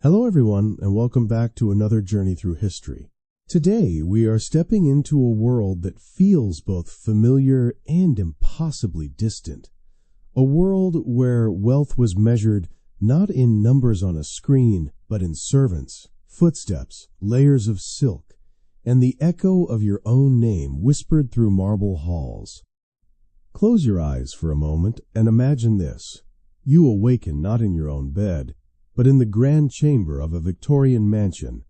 Hello everyone, and welcome back to another journey through history. Today we are stepping into a world that feels both familiar and impossibly distant. A world where wealth was measured not in numbers on a screen, but in servants, footsteps, layers of silk, and the echo of your own name whispered through marble halls. Close your eyes for a moment and imagine this. You awaken not in your own bed, but in the grand chamber of a Victorian mansion.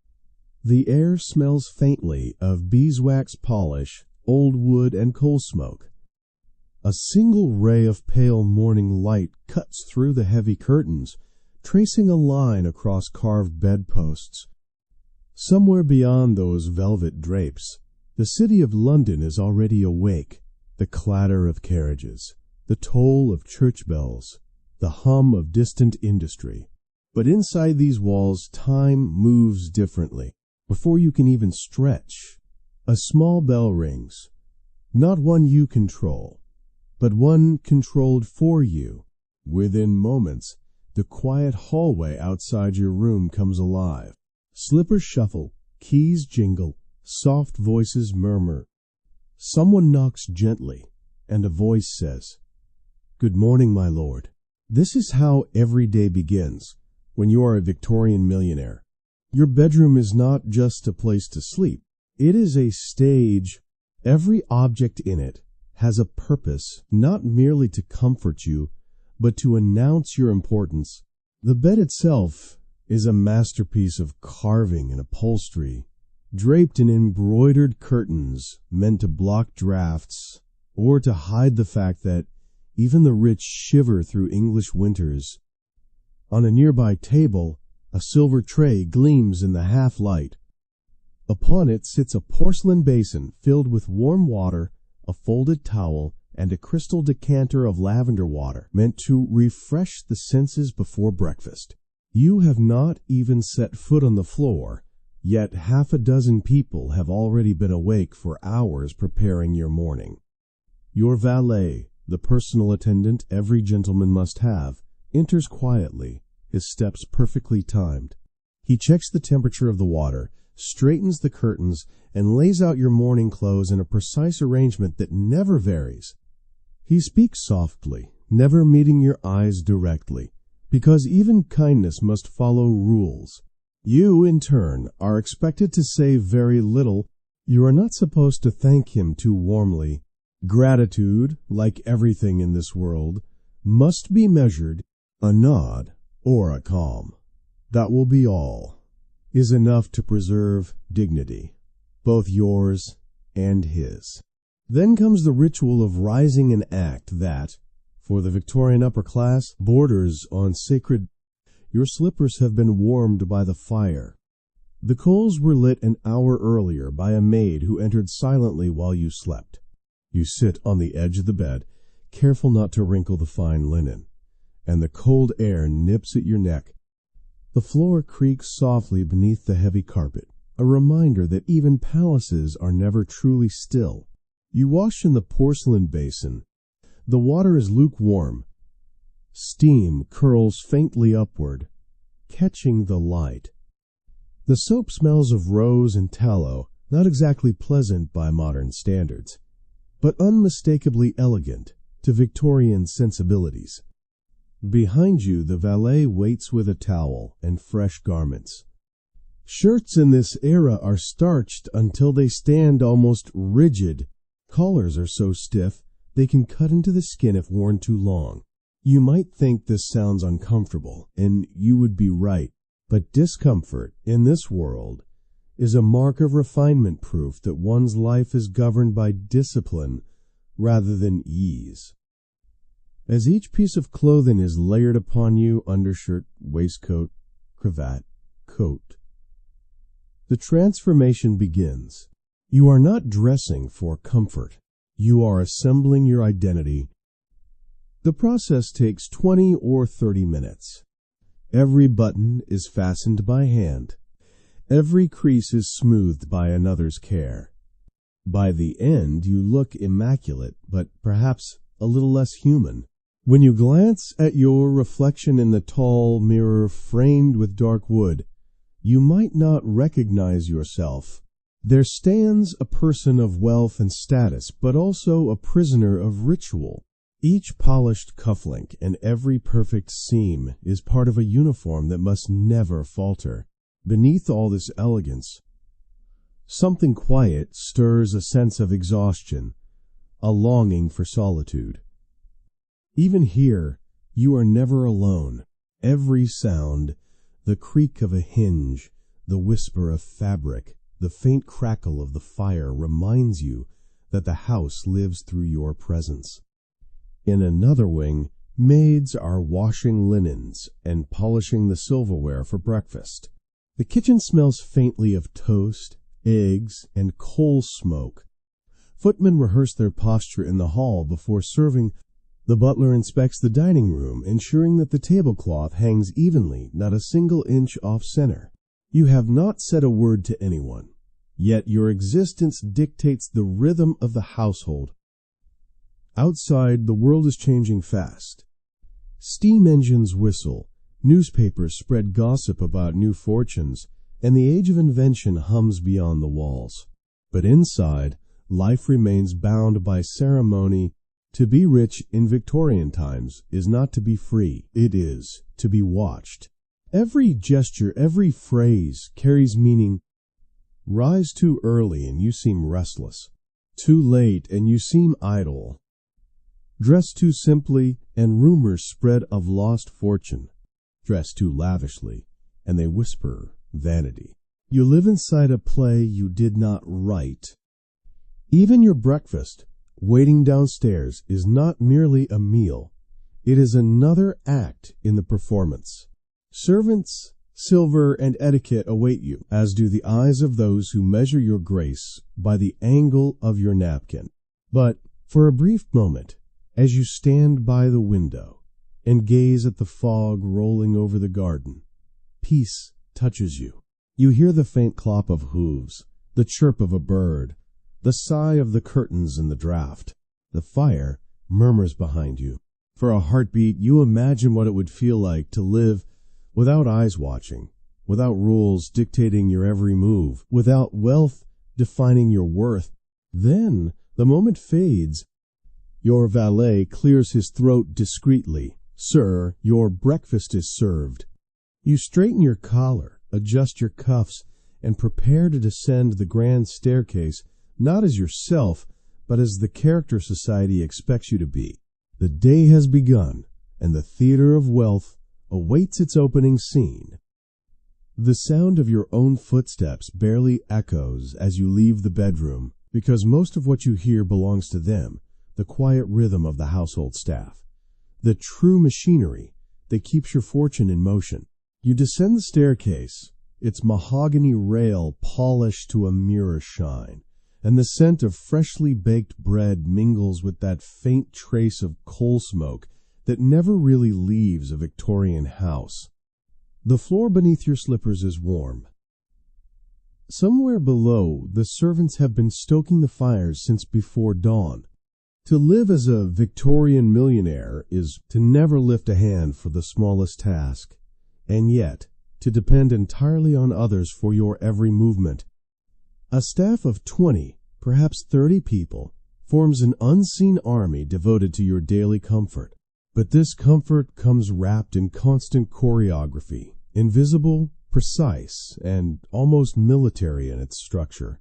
The air smells faintly of beeswax polish, old wood, and coal smoke. A single ray of pale morning light cuts through the heavy curtains, tracing a line across carved bedposts. Somewhere beyond those velvet drapes, the city of London is already awake. The clatter of carriages, the toll of church bells, the hum of distant industry. But inside these walls, time moves differently. Before you can even stretch, a small bell rings. Not one you control, but one controlled for you. Within moments, the quiet hallway outside your room comes alive. Slippers shuffle, keys jingle, soft voices murmur. Someone knocks gently, and a voice says, "Good morning, my lord." This is how every day begins. When you are a Victorian millionaire, your bedroom is not just a place to sleep. It is a stage. Every object in it has a purpose, not merely to comfort you, but to announce your importance. The bed itself is a masterpiece of carving and upholstery, draped in embroidered curtains meant to block drafts or to hide the fact that even the rich shiver through English winters. On a nearby table, a silver tray gleams in the half-light. Upon it sits a porcelain basin filled with warm water, a folded towel, and a crystal decanter of lavender water, meant to refresh the senses before breakfast. You have not even set foot on the floor, yet half a dozen people have already been awake for hours preparing your morning. Your valet, the personal attendant every gentleman must have, enters quietly, his steps perfectly timed. He checks the temperature of the water, straightens the curtains, and lays out your morning clothes in a precise arrangement that never varies. He speaks softly, never meeting your eyes directly, because even kindness must follow rules. You, in turn, are expected to say very little. You are not supposed to thank him too warmly. Gratitude, like everything in this world, must be measured. A nod or a calm, that will be all, is enough to preserve dignity, both yours and his. Then comes the ritual of rising an act that, for the Victorian upper class, borders on sacred. Your slippers have been warmed by the fire. The coals were lit an hour earlier by a maid who entered silently while you slept. You sit on the edge of the bed, careful not to wrinkle the fine linen, and the cold air nips at your neck. The floor creaks softly beneath the heavy carpet, a reminder that even palaces are never truly still. You wash in the porcelain basin. The water is lukewarm. Steam curls faintly upward, catching the light. The soap smells of rose and tallow, not exactly pleasant by modern standards, but unmistakably elegant to Victorian sensibilities. Behind you, the valet waits with a towel and fresh garments. Shirts in this era are starched until they stand almost rigid. Collars are so stiff they can cut into the skin if worn too long. You might think this sounds uncomfortable, and you would be right, but discomfort in this world is a mark of refinement, proof that one's life is governed by discipline rather than ease. As each piece of clothing is layered upon you, undershirt, waistcoat, cravat, coat, the transformation begins. You are not dressing for comfort. You are assembling your identity. The process takes 20 or 30 minutes. Every button is fastened by hand. Every crease is smoothed by another's care. By the end, you look immaculate, but perhaps a little less human. When you glance at your reflection in the tall mirror framed with dark wood, you might not recognize yourself. There stands a person of wealth and status, but also a prisoner of ritual. Each polished cufflink and every perfect seam is part of a uniform that must never falter. Beneath all this elegance, something quiet stirs a sense of exhaustion, a longing for solitude. Even here, you are never alone. Every sound, the creak of a hinge, the whisper of fabric, the faint crackle of the fire reminds you that the house lives through your presence. In another wing, maids are washing linens and polishing the silverware for breakfast. The kitchen smells faintly of toast, eggs, and coal smoke. Footmen rehearse their posture in the hall before serving. The butler inspects the dining room, ensuring that the tablecloth hangs evenly, not a single inch off center. You have not said a word to anyone, yet your existence dictates the rhythm of the household. Outside, the world is changing fast. Steam engines whistle, newspapers spread gossip about new fortunes, and the age of invention hums beyond the walls. But inside, life remains bound by ceremony. To be rich in Victorian times is not to be free, it is to be watched. Every gesture, every phrase carries meaning. Rise too early and you seem restless. Too late and you seem idle. Dress too simply and rumors spread of lost fortune. Dress too lavishly and they whisper vanity. You live inside a play you did not write. Even your breakfast, waiting downstairs, is not merely a meal. It is another act in the performance. Servants, silver, and etiquette await you, as do the eyes of those who measure your grace by the angle of your napkin. But for a brief moment, as you stand by the window and gaze at the fog rolling over the garden, peace touches you. You hear the faint clop of hooves, the chirp of a bird, the sigh of the curtains in the draught. The fire murmurs behind you. For a heartbeat, you imagine what it would feel like to live without eyes watching, without rules dictating your every move, without wealth defining your worth. Then the moment fades. Your valet clears his throat discreetly. Sir, your breakfast is served. You straighten your collar, adjust your cuffs, and prepare to descend the grand staircase, not as yourself, but as the character society expects you to be. The day has begun, and the theater of wealth awaits its opening scene. The sound of your own footsteps barely echoes as you leave the bedroom, because most of what you hear belongs to them, the quiet rhythm of the household staff, the true machinery that keeps your fortune in motion. You descend the staircase, its mahogany rail polished to a mirror shine, and the scent of freshly baked bread mingles with that faint trace of coal smoke that never really leaves a Victorian house. The floor beneath your slippers is warm. Somewhere below, the servants have been stoking the fires since before dawn. To live as a Victorian millionaire is to never lift a hand for the smallest task, and yet to depend entirely on others for your every movement. A staff of 20, perhaps 30 people, forms an unseen army devoted to your daily comfort. But this comfort comes wrapped in constant choreography, invisible, precise, and almost military in its structure.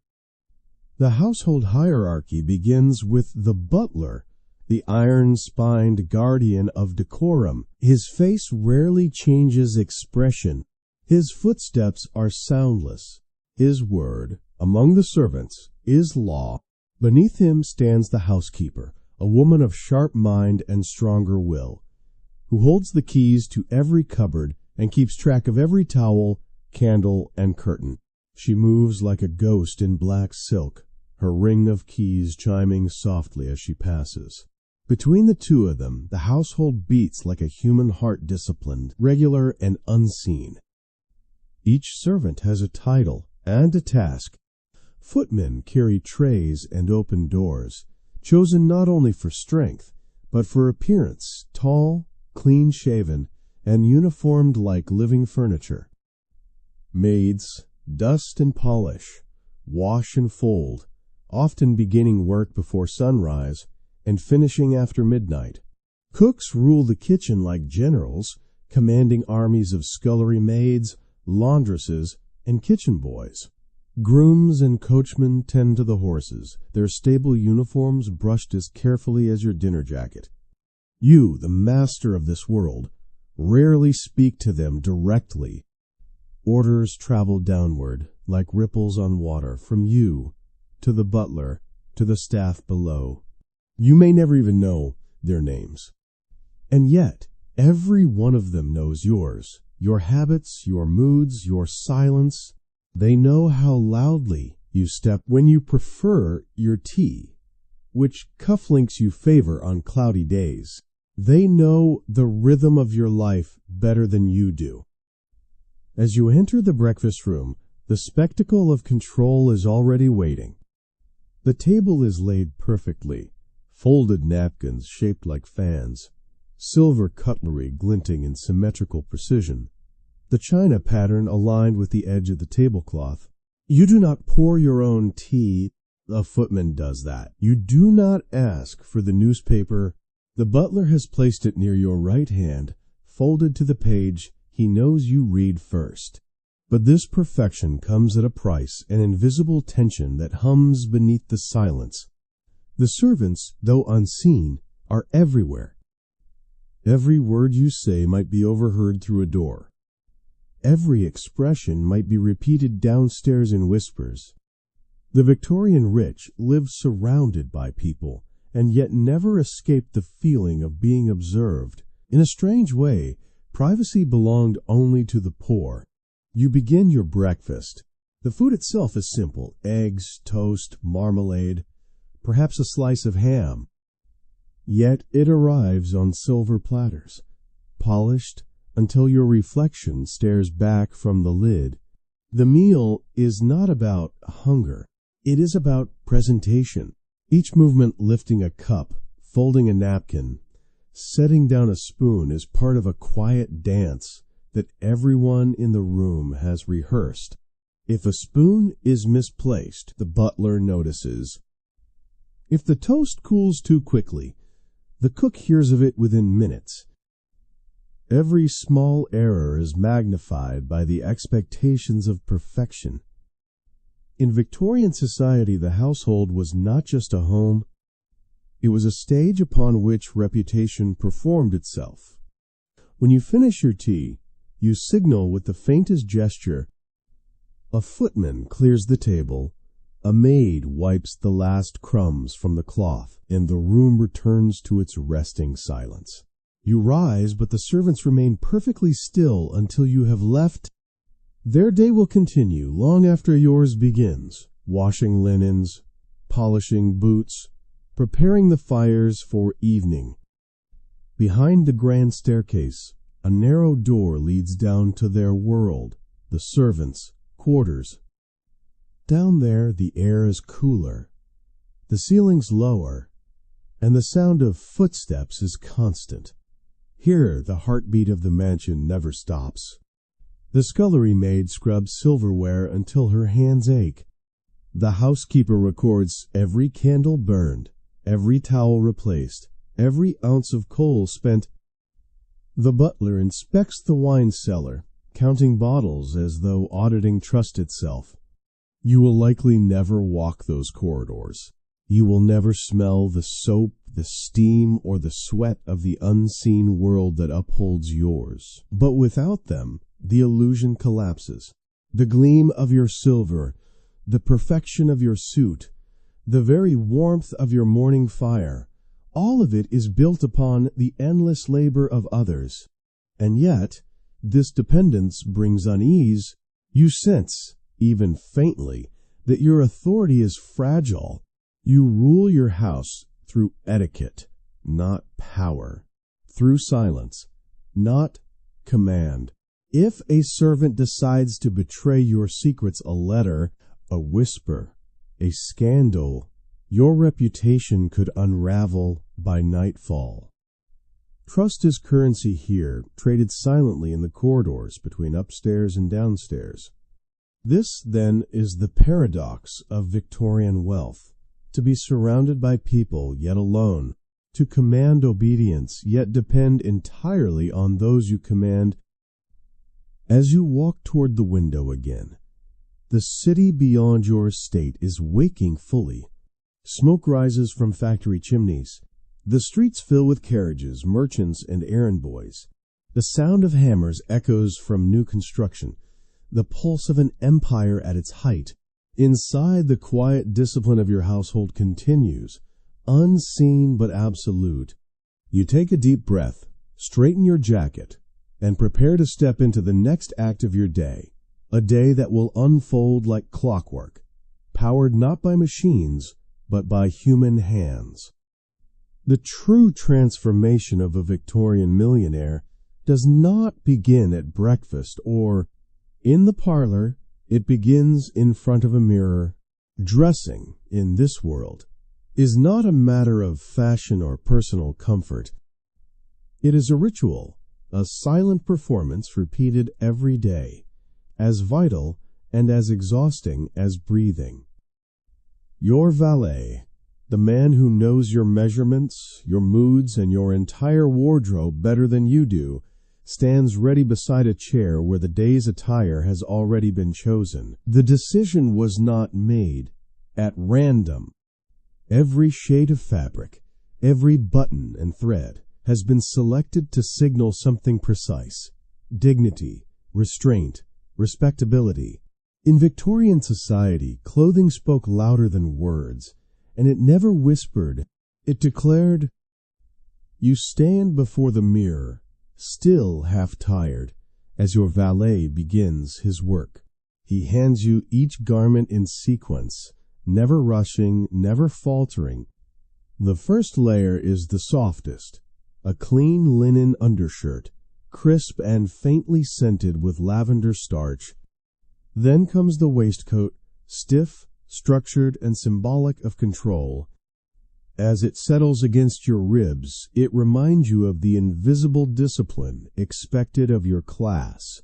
The household hierarchy begins with the butler, the iron-spined guardian of decorum. His face rarely changes expression. His footsteps are soundless. His word, among the servants, is law. Beneath him stands the housekeeper, a woman of sharp mind and stronger will, who holds the keys to every cupboard and keeps track of every towel, candle, and curtain. She moves like a ghost in black silk, her ring of keys chiming softly as she passes. Between the two of them, the household beats like a human heart, disciplined, regular, and unseen. Each servant has a title and a task. Footmen carry trays and open doors, chosen not only for strength, but for appearance, tall, clean-shaven, and uniformed like living furniture. Maids dust and polish, wash and fold, often beginning work before sunrise and finishing after midnight. Cooks rule the kitchen like generals, commanding armies of scullery maids, laundresses, and kitchen boys. Grooms and coachmen tend to the horses, their stable uniforms brushed as carefully as your dinner jacket. You, the master of this world, rarely speak to them directly. Orders travel downward, like ripples on water, from you to the butler to the staff below. You may never even know their names. And yet, every one of them knows yours, your habits, your moods, your silence. They know how loudly you step when you prefer your tea, which cufflinks you favor on cloudy days. They know the rhythm of your life better than you do. As you enter the breakfast room, the spectacle of control is already waiting. The table is laid perfectly, folded napkins shaped like fans, silver cutlery glinting in symmetrical precision, the china pattern aligned with the edge of the tablecloth. You do not pour your own tea. A footman does that. You do not ask for the newspaper. The butler has placed it near your right hand, folded to the page he knows you read first. But this perfection comes at a price, an invisible tension that hums beneath the silence. The servants, though unseen, are everywhere. Every word you say might be overheard through a door. Every expression might be repeated downstairs in whispers. The Victorian rich lived surrounded by people, and yet never escaped the feeling of being observed. In a strange way, privacy belonged only to the poor. You begin your breakfast. The food itself is simple: eggs, toast, marmalade, perhaps a slice of ham. Yet it arrives on silver platters, polished until your reflection stares back from the lid. The meal is not about hunger. It is about presentation. Each movement, lifting a cup, folding a napkin, setting down a spoon, is part of a quiet dance that everyone in the room has rehearsed. If a spoon is misplaced, the butler notices. If the toast cools too quickly, the cook hears of it within minutes. Every small error is magnified by the expectations of perfection. In Victorian society, the household was not just a home. It was a stage upon which reputation performed itself. When you finish your tea, you signal with the faintest gesture. A footman clears the table, a maid wipes the last crumbs from the cloth, and the room returns to its resting silence. You rise, but the servants remain perfectly still until you have left. Their day will continue long after yours begins, washing linens, polishing boots, preparing the fires for evening. Behind the grand staircase, a narrow door leads down to their world, the servants' quarters. Down there the air is cooler, the ceilings lower, and the sound of footsteps is constant. Here the heartbeat of the mansion never stops. The scullery maid scrubs silverware until her hands ache. The housekeeper records every candle burned, every towel replaced, every ounce of coal spent. The butler inspects the wine cellar, counting bottles as though auditing trust itself. You will likely never walk those corridors. You will never smell the soap, the steam, or the sweat of the unseen world that upholds yours. But without them, the illusion collapses. The gleam of your silver, the perfection of your suit, the very warmth of your morning fire, all of it is built upon the endless labor of others. And yet, this dependence brings unease. You sense, even faintly, that your authority is fragile. You rule your house through etiquette, not power, through silence, not command. If a servant decides to betray your secrets, a letter, a whisper, a scandal, your reputation could unravel by nightfall. Trust is currency here, traded silently in the corridors between upstairs and downstairs. This, then, is the paradox of Victorian wealth: to be surrounded by people, yet alone; to command obedience, yet depend entirely on those you command. As you walk toward the window again, the city beyond your estate is waking fully. Smoke rises from factory chimneys. The streets fill with carriages, merchants, and errand boys. The sound of hammers echoes from new construction, the pulse of an empire at its height. Inside, the quiet discipline of your household continues, unseen but absolute. You take a deep breath, straighten your jacket, and prepare to step into the next act of your day, a day that will unfold like clockwork, powered not by machines, but by human hands. The true transformation of a Victorian millionaire does not begin at breakfast or in the parlor. It begins in front of a mirror. Dressing, in this world, is not a matter of fashion or personal comfort. It is a ritual, a silent performance repeated every day, as vital and as exhausting as breathing. Your valet, the man who knows your measurements, your moods, and your entire wardrobe better than you do, stands ready beside a chair where the day's attire has already been chosen. The decision was not made at random. Every shade of fabric, every button and thread has been selected to signal something precise: dignity, restraint, respectability. In Victorian society, clothing spoke louder than words, and it never whispered. It declared. You stand before the mirror, still half tired, as your valet begins his work. He hands you each garment in sequence, never rushing, never faltering. The first layer is the softest, a clean linen undershirt, crisp and faintly scented with lavender starch. Then comes the waistcoat, stiff, structured, and symbolic of control. As it settles against your ribs, it reminds you of the invisible discipline expected of your class.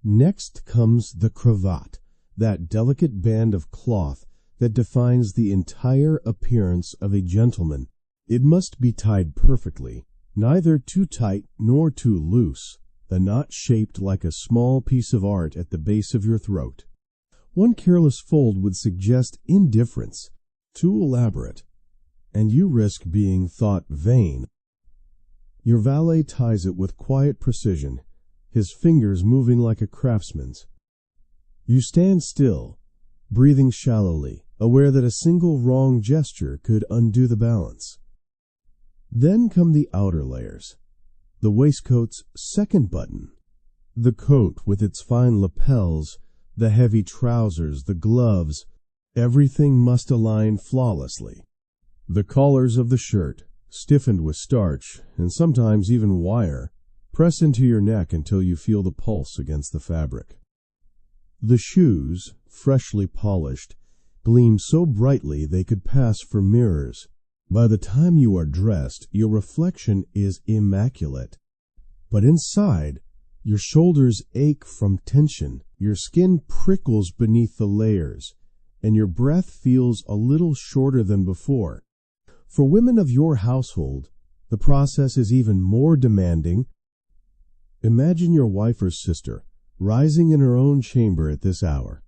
Next comes the cravat, that delicate band of cloth that defines the entire appearance of a gentleman. It must be tied perfectly, neither too tight nor too loose, the knot shaped like a small piece of art at the base of your throat. One careless fold would suggest indifference, too elaborate, and you risk being thought vain. Your valet ties it with quiet precision, his fingers moving like a craftsman's. You stand still, breathing shallowly, aware that a single wrong gesture could undo the balance. Then come the outer layers, the waistcoat's second button, the coat with its fine lapels, the heavy trousers, the gloves. Everything must align flawlessly. The collars of the shirt, stiffened with starch, and sometimes even wire, press into your neck until you feel the pulse against the fabric. The shoes, freshly polished, gleam so brightly they could pass for mirrors. By the time you are dressed, your reflection is immaculate. But inside, your shoulders ache from tension, your skin prickles beneath the layers, and your breath feels a little shorter than before. For women of your household, the process is even more demanding. Imagine your wife or sister rising in her own chamber at this hour.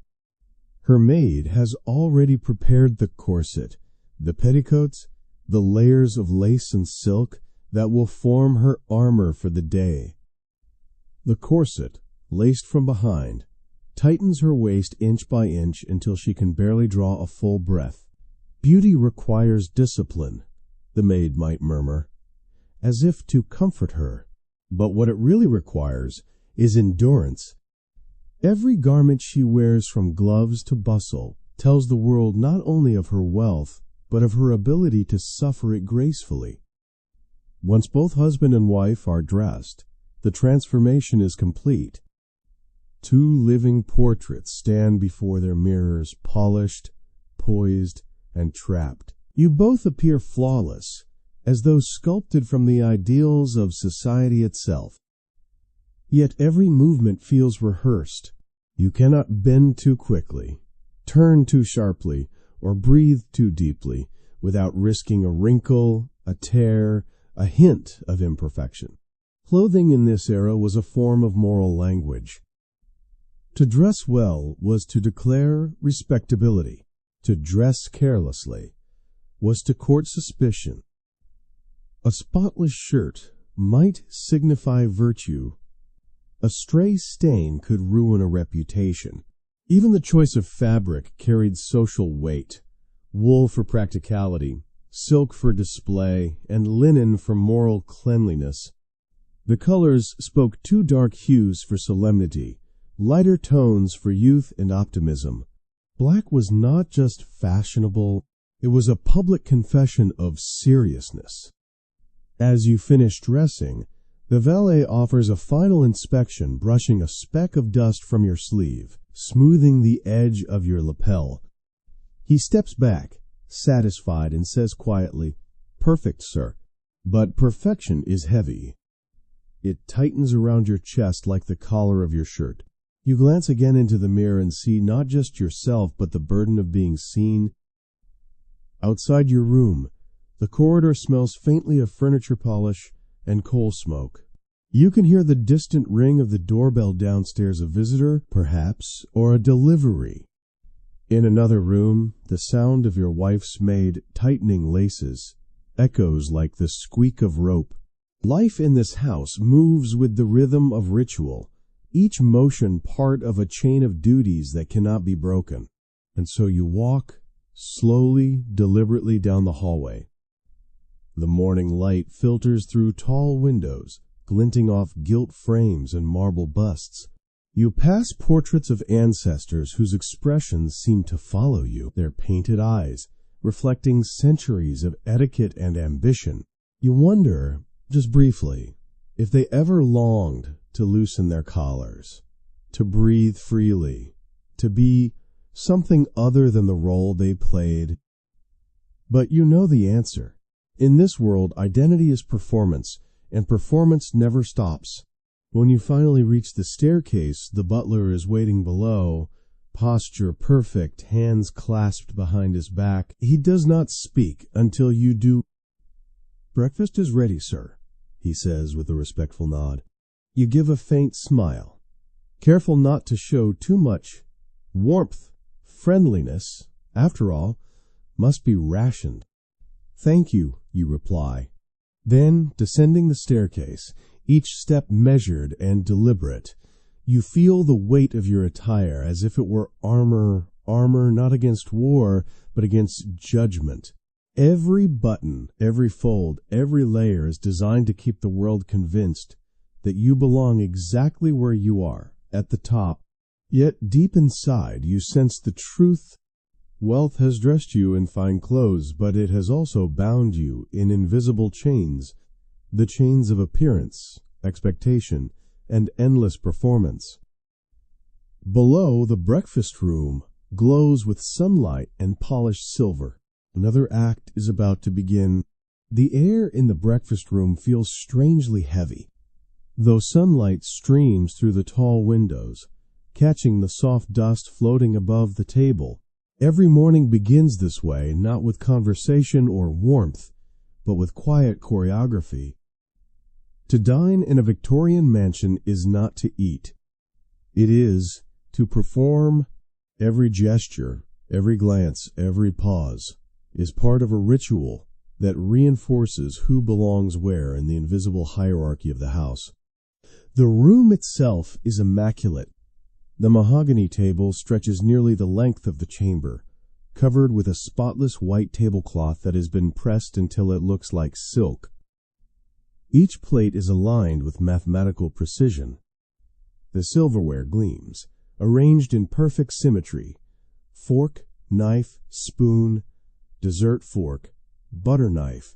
Her maid has already prepared the corset, the petticoats, the layers of lace and silk that will form her armor for the day. The corset, laced from behind, tightens her waist inch by inch until she can barely draw a full breath. Beauty requires discipline, the maid might murmur, as if to comfort her. But what it really requires is endurance. Every garment she wears, from gloves to bustle, tells the world not only of her wealth, but of her ability to suffer it gracefully. Once both husband and wife are dressed, the transformation is complete. Two living portraits stand before their mirrors, polished, poised, and trapped. You both appear flawless, as though sculpted from the ideals of society itself. Yet every movement feels rehearsed. You cannot bend too quickly, turn too sharply, or breathe too deeply without risking a wrinkle, a tear, a hint of imperfection. Clothing in this era was a form of moral language. To dress well was to declare respectability. To dress carelessly was to court suspicion. A spotless shirt might signify virtue. A stray stain could ruin a reputation. Even the choice of fabric carried social weight. Wool for practicality, silk for display, and linen for moral cleanliness. The colors spoke two dark hues for solemnity, lighter tones for youth and optimism. Black was not just fashionable, it was a public confession of seriousness. As you finish dressing, the valet offers a final inspection, brushing a speck of dust from your sleeve, smoothing the edge of your lapel. He steps back, satisfied, and says quietly, "Perfect, sir." But perfection is heavy. It tightens around your chest like the collar of your shirt. You glance again into the mirror and see not just yourself, but the burden of being seen. Outside your room, the corridor smells faintly of furniture polish and coal smoke. You can hear the distant ring of the doorbell downstairs, a visitor, perhaps, or a delivery. In another room, the sound of your wife's maid tightening laces echoes like the squeak of rope. Life in this house moves with the rhythm of ritual, each motion part of a chain of duties that cannot be broken. And so you walk slowly, deliberately down the hallway. The morning light filters through tall windows, glinting off gilt frames and marble busts. You pass portraits of ancestors whose expressions seem to follow you, their painted eyes reflecting centuries of etiquette and ambition. You wonder, just briefly, if they ever longed to loosen their collars, to breathe freely, to be something other than the role they played. But you know the answer. In this world, identity is performance, and performance never stops. When you finally reach the staircase, the butler is waiting below, posture perfect, hands clasped behind his back. He does not speak until you do. "Breakfast is ready, sir," he says with a respectful nod. You give a faint smile, careful not to show too much warmth. Friendliness, after all, must be rationed. "Thank you," you reply. Then, descending the staircase, each step measured and deliberate, you feel the weight of your attire as if it were armor not against war, but against judgment. Every button, every fold, every layer is designed to keep the world convinced that you belong exactly where you are, at the top. Yet deep inside you sense the truth. Wealth has dressed you in fine clothes, but it has also bound you in invisible chains, the chains of appearance, expectation, and endless performance. Below, the breakfast room glows with sunlight and polished silver. Another act is about to begin. The air in the breakfast room feels strangely heavy, though sunlight streams through the tall windows, catching the soft dust floating above the table. Every morning begins this way, not with conversation or warmth, but with quiet choreography. To dine in a Victorian mansion is not to eat. It is to perform. Every gesture, every glance, every pause is part of a ritual that reinforces who belongs where in the invisible hierarchy of the house. The room itself is immaculate. The mahogany table stretches nearly the length of the chamber, covered with a spotless white tablecloth that has been pressed until it looks like silk. Each plate is aligned with mathematical precision. The silverware gleams, arranged in perfect symmetry. Fork, knife, spoon, dessert fork, butter knife,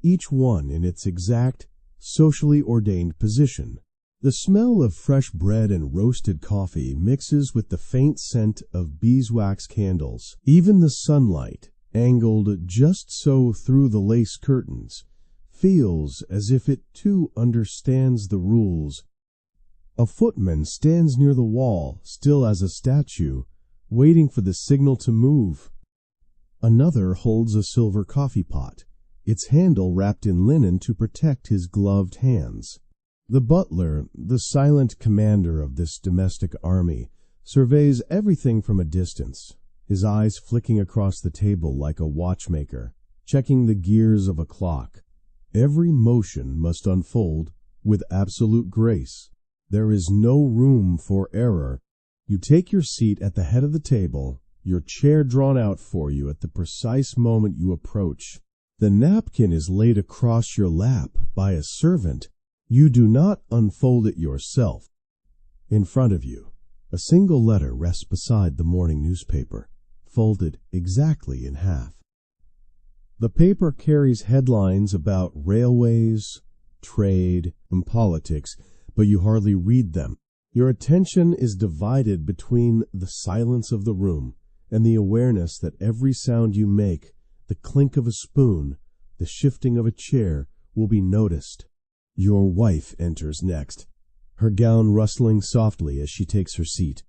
each one in its exact, socially ordained position. The smell of fresh bread and roasted coffee mixes with the faint scent of beeswax candles. Even the sunlight, angled just so through the lace curtains, feels as if it too understands the rules. A footman stands near the wall, still as a statue, waiting for the signal to move. Another holds a silver coffee pot, its handle wrapped in linen to protect his gloved hands. The butler, the silent commander of this domestic army, surveys everything from a distance, his eyes flicking across the table like a watchmaker, checking the gears of a clock. Every motion must unfold with absolute grace. There is no room for error. You take your seat at the head of the table, your chair drawn out for you at the precise moment you approach. The napkin is laid across your lap by a servant. You do not unfold it yourself. In front of you, a single letter rests beside the morning newspaper, folded exactly in half. The paper carries headlines about railways, trade, and politics, but you hardly read them. Your attention is divided between the silence of the room and the awareness that every sound you make, the clink of a spoon, the shifting of a chair, will be noticed. Your wife enters next, her gown rustling softly as she takes her seat.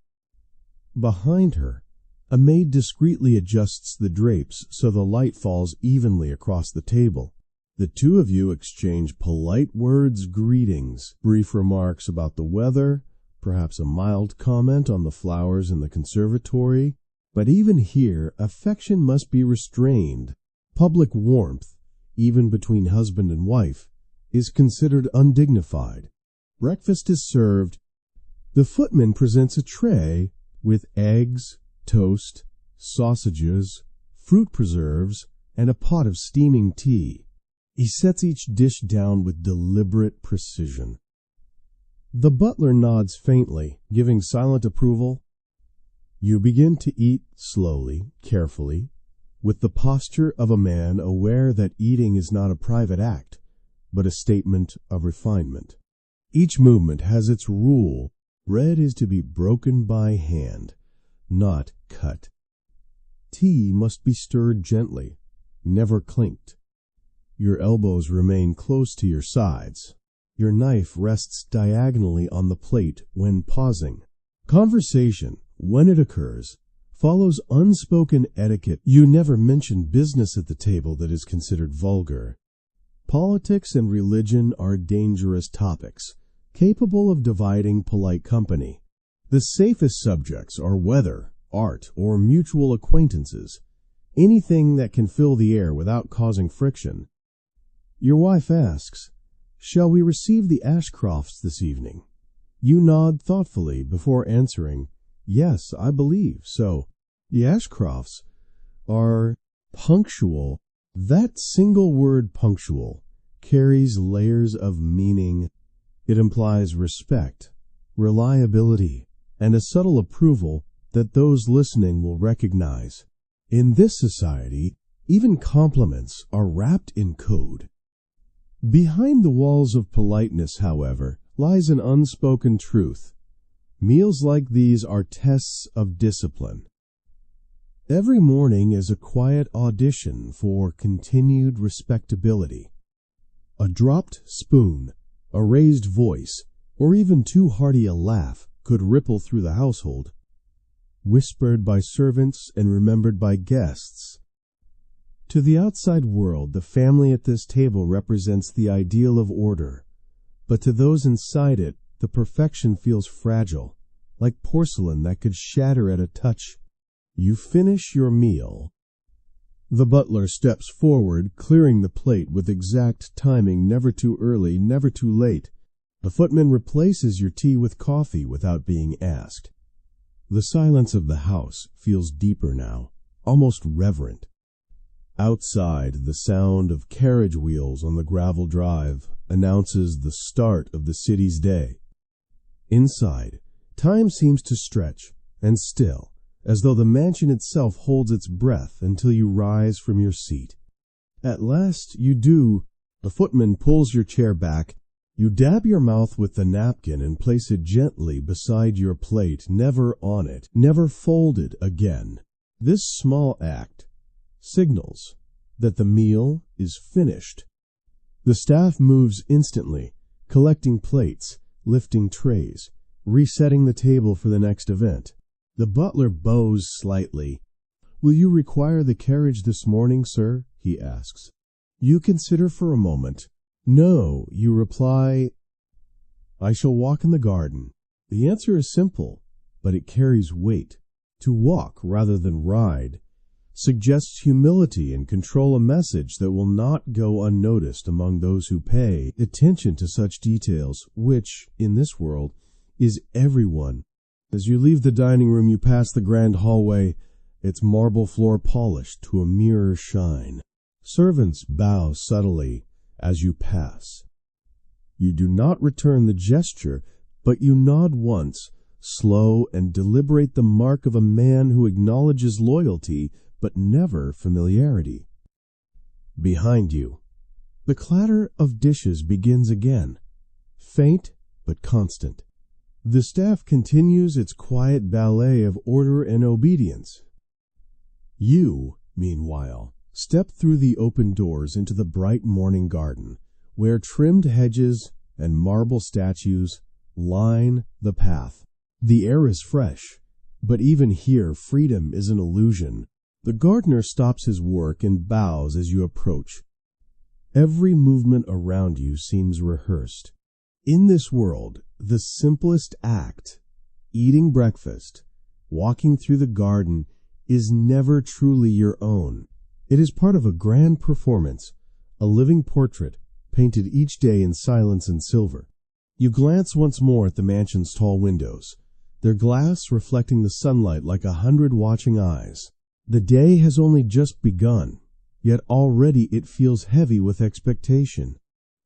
Behind her, a maid discreetly adjusts the drapes so the light falls evenly across the table. The two of you exchange polite words, greetings, brief remarks about the weather, perhaps a mild comment on the flowers in the conservatory. But even here, affection must be restrained. Public warmth, even between husband and wife, is considered undignified. Breakfast is served. The footman presents a tray with eggs, toast, sausages, fruit preserves, and a pot of steaming tea. He sets each dish down with deliberate precision. The butler nods faintly, giving silent approval. You begin to eat slowly, carefully, with the posture of a man aware that eating is not a private act, but a statement of refinement. Each movement has its rule. Bread is to be broken by hand, not cut. Tea must be stirred gently, never clinked. Your elbows remain close to your sides. Your knife rests diagonally on the plate when pausing. Conversation, when it occurs, follows unspoken etiquette. You never mention business at the table that is considered vulgar. Politics and religion are dangerous topics, capable of dividing polite company. The safest subjects are weather, art, or mutual acquaintances, anything that can fill the air without causing friction. Your wife asks, "Shall we receive the Ashcrofts this evening?" You nod thoughtfully before answering, "Yes, I believe so." The Ashcrofts are punctual. That single word, punctual, carries layers of meaning. It implies respect, reliability, and a subtle approval that those listening will recognize. In this society, even compliments are wrapped in code. Behind the walls of politeness, however, lies an unspoken truth. Meals like these are tests of discipline. Every morning is a quiet audition for continued respectability. A dropped spoon, a raised voice, or even too hearty a laugh could ripple through the household, whispered by servants and remembered by guests. To the outside world, the family at this table represents the ideal of order, but to those inside it, the perfection feels fragile, like porcelain that could shatter at a touch. You finish your meal. The butler steps forward, clearing the plate with exact timing, never too early, never too late. The footman replaces your tea with coffee without being asked. The silence of the house feels deeper now, almost reverent. Outside, the sound of carriage wheels on the gravel drive announces the start of the city's day. Inside, time seems to stretch and still, as though the mansion itself holds its breath until you rise from your seat. At last you do. The footman pulls your chair back. You dab your mouth with the napkin and place it gently beside your plate, never on it, never folded again. This small act, signals that the meal is finished. The staff moves instantly, collecting plates, lifting trays, resetting the table for the next event. The butler bows slightly. "Will you require the carriage this morning, sir?" he asks. You consider for a moment. "No," you reply. "I shall walk in the garden." The answer is simple, but it carries weight. To walk rather than ride suggests humility and control, a message that will not go unnoticed among those who pay attention to such details, which, in this world, is everyone. As you leave the dining room, you pass the grand hallway, its marble floor polished to a mirror shine. Servants bow subtly as you pass. You do not return the gesture, but you nod once, slow and deliberate, the mark of a man who acknowledges loyalty but never familiarity. Behind you, the clatter of dishes begins again, faint but constant. The staff continues its quiet ballet of order and obedience. You, meanwhile, step through the open doors into the bright morning garden, where trimmed hedges and marble statues line the path. The air is fresh, but even here freedom is an illusion. The gardener stops his work and bows as you approach. Every movement around you seems rehearsed. In this world, the simplest act, eating breakfast, walking through the garden, is never truly your own. It is part of a grand performance, a living portrait painted each day in silence and silver. You glance once more at the mansion's tall windows, their glass reflecting the sunlight like 100 watching eyes. The day has only just begun, yet already it feels heavy with expectation.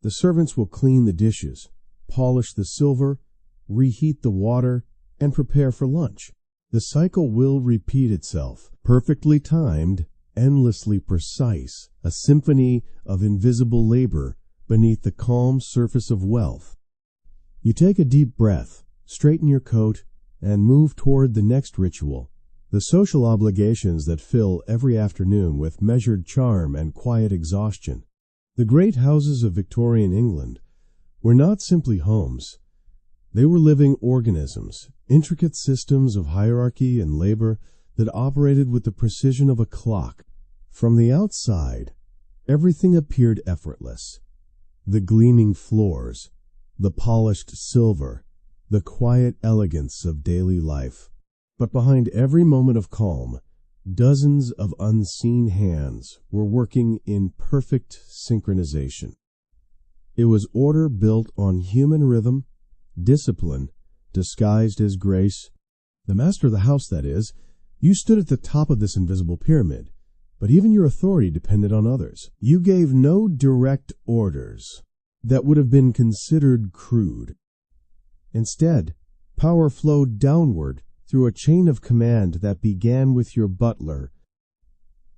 The servants will clean the dishes, polish the silver, reheat the water, and prepare for lunch. The cycle will repeat itself, perfectly timed, endlessly precise, a symphony of invisible labor beneath the calm surface of wealth. You take a deep breath, straighten your coat, and move toward the next ritual, the social obligations that fill every afternoon with measured charm and quiet exhaustion. The great houses of Victorian England were not simply homes. They were living organisms, intricate systems of hierarchy and labor that operated with the precision of a clock. From the outside, everything appeared effortless. The gleaming floors, the polished silver, the quiet elegance of daily life. But behind every moment of calm, dozens of unseen hands were working in perfect synchronization. It was order built on human rhythm, discipline disguised as grace. The master of the house, that is, you stood at the top of this invisible pyramid, but even your authority depended on others. You gave no direct orders that would have been considered crude. Instead, power flowed downward through a chain of command that began with your butler.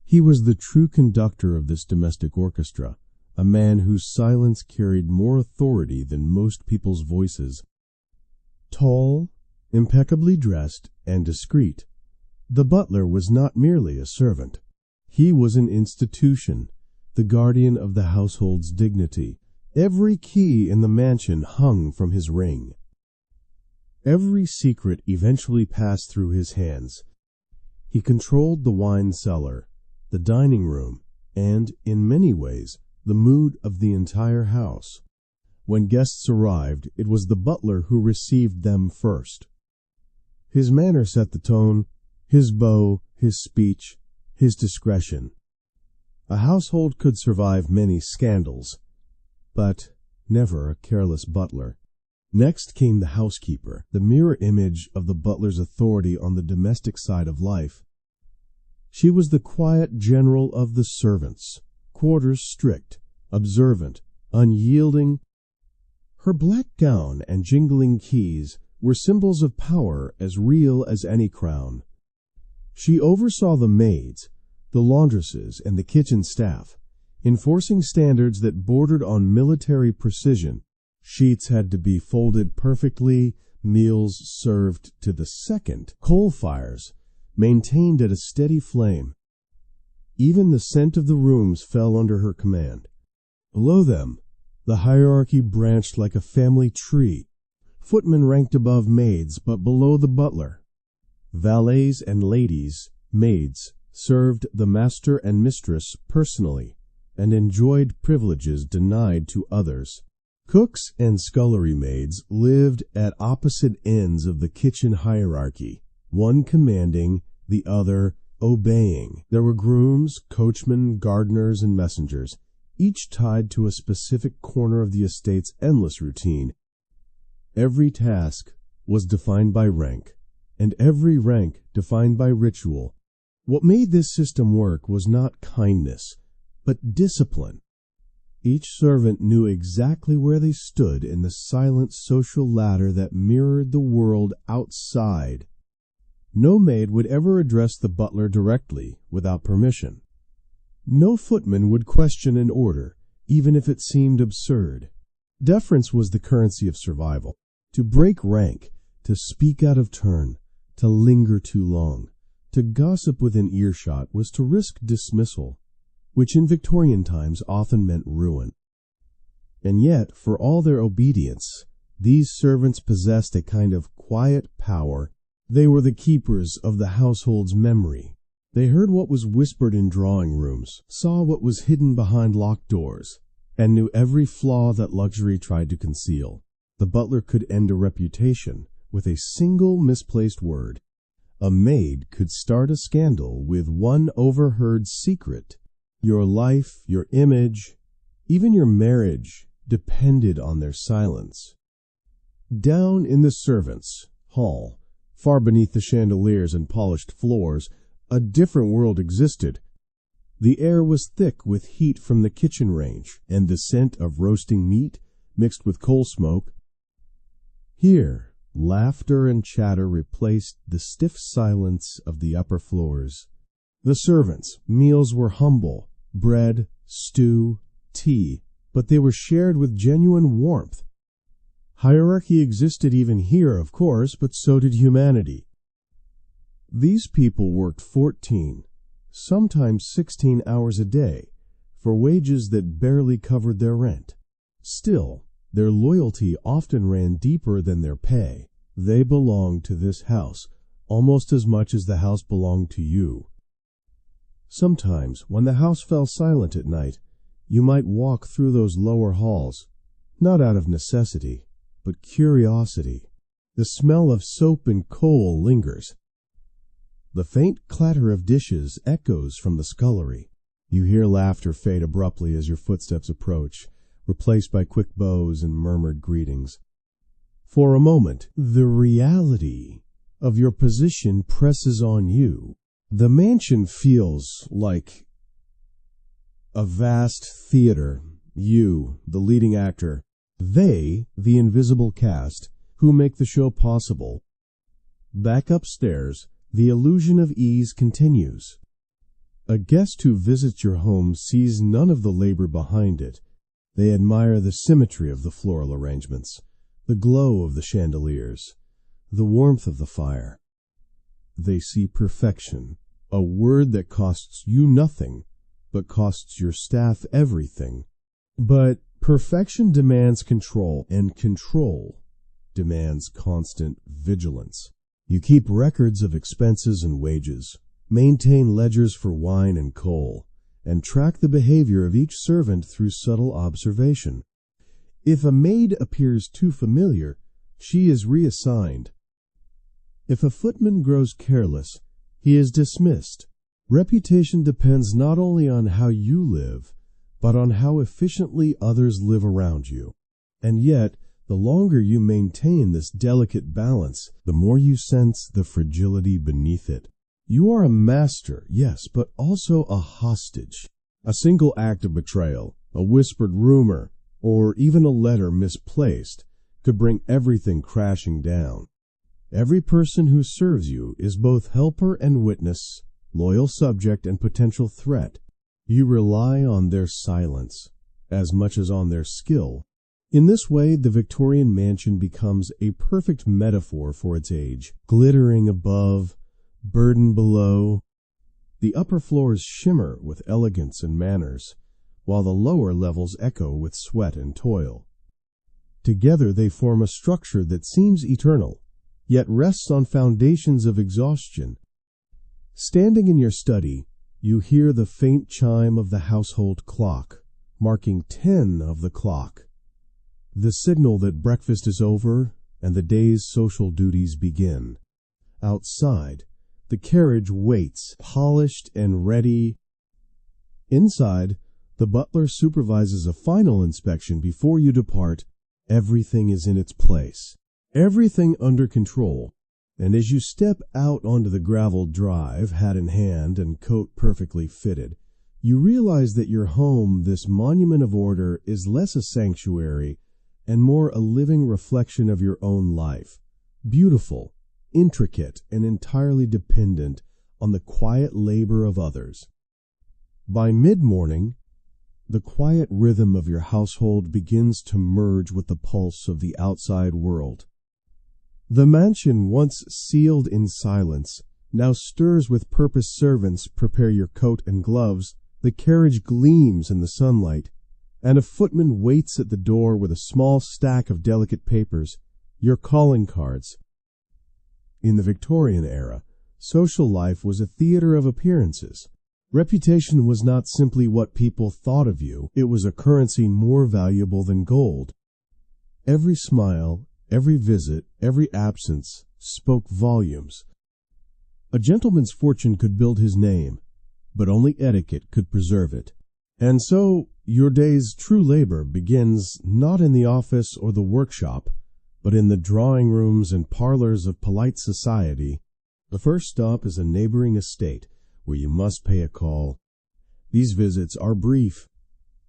He was the true conductor of this domestic orchestra, a man whose silence carried more authority than most people's voices. Tall, impeccably dressed, and discreet, the butler was not merely a servant. He was an institution, the guardian of the household's dignity. Every key in the mansion hung from his ring. Every secret eventually passed through his hands. He controlled the wine cellar, the dining room, and, in many ways, the mood of the entire house. When guests arrived, it was the butler who received them first. His manner set the tone, his bow, his speech, his discretion. A household could survive many scandals, but never a careless butler. Next came the housekeeper, the mirror image of the butler's authority on the domestic side of life. She was the quiet general of the servants, quarters strict, observant, unyielding. Her black gown and jingling keys were symbols of power as real as any crown. She oversaw the maids, the laundresses, and the kitchen staff, enforcing standards that bordered on military precision. Sheets had to be folded perfectly, meals served to the second, coal fires maintained at a steady flame. Even the scent of the rooms fell under her command. Below them, the hierarchy branched like a family tree. Footmen ranked above maids, but below the butler. Valets and ladies, maids, served the master and mistress personally, and enjoyed privileges denied to others. Cooks and scullery maids lived at opposite ends of the kitchen hierarchy, one commanding, the other obeying. There were grooms, coachmen, gardeners, and messengers, each tied to a specific corner of the estate's endless routine. Every task was defined by rank, and every rank defined by ritual. What made this system work was not kindness, but discipline. Each servant knew exactly where they stood in the silent social ladder that mirrored the world outside. No maid would ever address the butler directly without permission. No footman would question an order, even if it seemed absurd. Deference was the currency of survival. To break rank, to speak out of turn, to linger too long, to gossip within earshot was to risk dismissal, which in Victorian times often meant ruin. And yet, for all their obedience, these servants possessed a kind of quiet power. They were the keepers of the household's memory. They heard what was whispered in drawing rooms, saw what was hidden behind locked doors, and knew every flaw that luxury tried to conceal. The butler could end a reputation with a single misplaced word. A maid could start a scandal with one overheard secret. Your life, your image, even your marriage depended on their silence. Down in the servants' hall, far beneath the chandeliers and polished floors, a different world existed. The air was thick with heat from the kitchen range, and the scent of roasting meat mixed with coal smoke. Here, laughter and chatter replaced the stiff silence of the upper floors. The servants' meals were humble, bread, stew, tea, but they were shared with genuine warmth. Hierarchy existed even here, of course, but so did humanity. These people worked 14, sometimes 16 hours a day, for wages that barely covered their rent. Still, their loyalty often ran deeper than their pay. They belonged to this house almost as much as the house belonged to you. Sometimes, when the house fell silent at night, you might walk through those lower halls, not out of necessity, but curiosity. The smell of soap and coal lingers. The faint clatter of dishes echoes from the scullery. You hear laughter fade abruptly as your footsteps approach, replaced by quick bows and murmured greetings. For a moment, the reality of your position presses on you. The mansion feels like a vast theater. You, the leading actor. They, the invisible cast, who make the show possible. Back upstairs, the illusion of ease continues. A guest who visits your home sees none of the labor behind it. They admire the symmetry of the floral arrangements, the glow of the chandeliers, the warmth of the fire. They see perfection, a word that costs you nothing, but costs your staff everything. But perfection demands control, and control demands constant vigilance. You keep records of expenses and wages, maintain ledgers for wine and coal, and track the behavior of each servant through subtle observation. If a maid appears too familiar, she is reassigned. If a footman grows careless, he is dismissed. Reputation depends not only on how you live, but on how efficiently others live around you. And yet, the longer you maintain this delicate balance, the more you sense the fragility beneath it. You are a master, yes, but also a hostage. A single act of betrayal, a whispered rumor, or even a letter misplaced could bring everything crashing down. Every person who serves you is both helper and witness, loyal subject and potential threat. You rely on their silence as much as on their skill. In this way, the Victorian mansion becomes a perfect metaphor for its age, glittering above, burden below. The upper floors shimmer with elegance and manners, while the lower levels echo with sweat and toil. Together they form a structure that seems eternal, yet rests on foundations of exhaustion. Standing in your study, you hear the faint chime of the household clock, marking 10 of the clock, the signal that breakfast is over and the day's social duties begin. Outside, the carriage waits, polished and ready. Inside, the butler supervises a final inspection before you depart. Everything is in its place, everything under control, and as you step out onto the graveled drive, hat in hand and coat perfectly fitted, you realize that your home, this monument of order, is less a sanctuary and more a living reflection of your own life, beautiful, intricate, and entirely dependent on the quiet labor of others. By mid-morning, the quiet rhythm of your household begins to merge with the pulse of the outside world. The mansion, once sealed in silence, now stirs with purpose. Servants prepare your coat and gloves, the carriage gleams in the sunlight, and a footman waits at the door with a small stack of delicate papers, your calling cards. In the Victorian era, social life was a theater of appearances. Reputation was not simply what people thought of you, it was a currency more valuable than gold. Every smile, every visit, every absence spoke volumes. A gentleman's fortune could build his name, but only etiquette could preserve it. And so, your day's true labor begins not in the office or the workshop, but in the drawing rooms and parlors of polite society. The first stop is a neighboring estate, where you must pay a call. These visits are brief,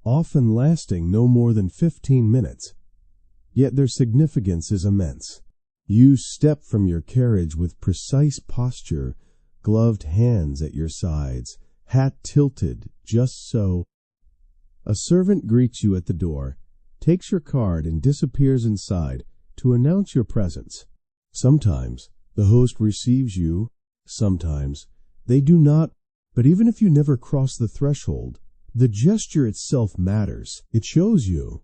often lasting no more than 15 minutes, yet their significance is immense. You step from your carriage with precise posture, gloved hands at your sides, hat tilted just so. A servant greets you at the door, takes your card, and disappears inside to announce your presence. Sometimes the host receives you, sometimes they do not, but even if you never cross the threshold, the gesture itself matters. It shows you,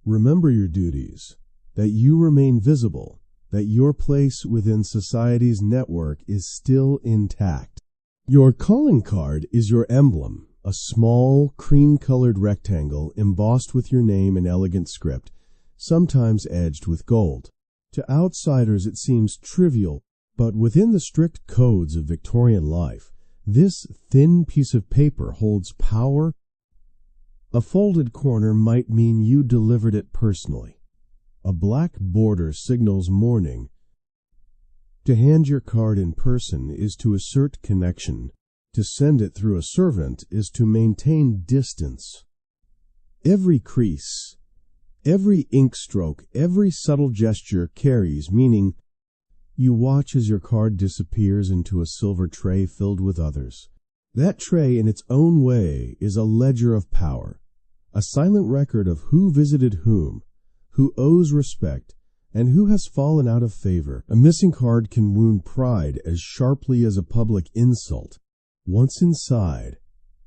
remember your duties, that you remain visible, that your place within society's network is still intact. Your calling card is your emblem, a small, cream-colored rectangle embossed with your name in elegant script, sometimes edged with gold. To outsiders it seems trivial, but within the strict codes of Victorian life, this thin piece of paper holds power. A folded corner might mean you delivered it personally. A black border signals mourning. To hand your card in person is to assert connection. To send it through a servant is to maintain distance. Every crease, every ink stroke, every subtle gesture carries meaning. You watch as your card disappears into a silver tray filled with others. That tray, in its own way, is a ledger of power, a silent record of who visited whom, who owes respect, and who has fallen out of favor. A missing card can wound pride as sharply as a public insult. Once inside,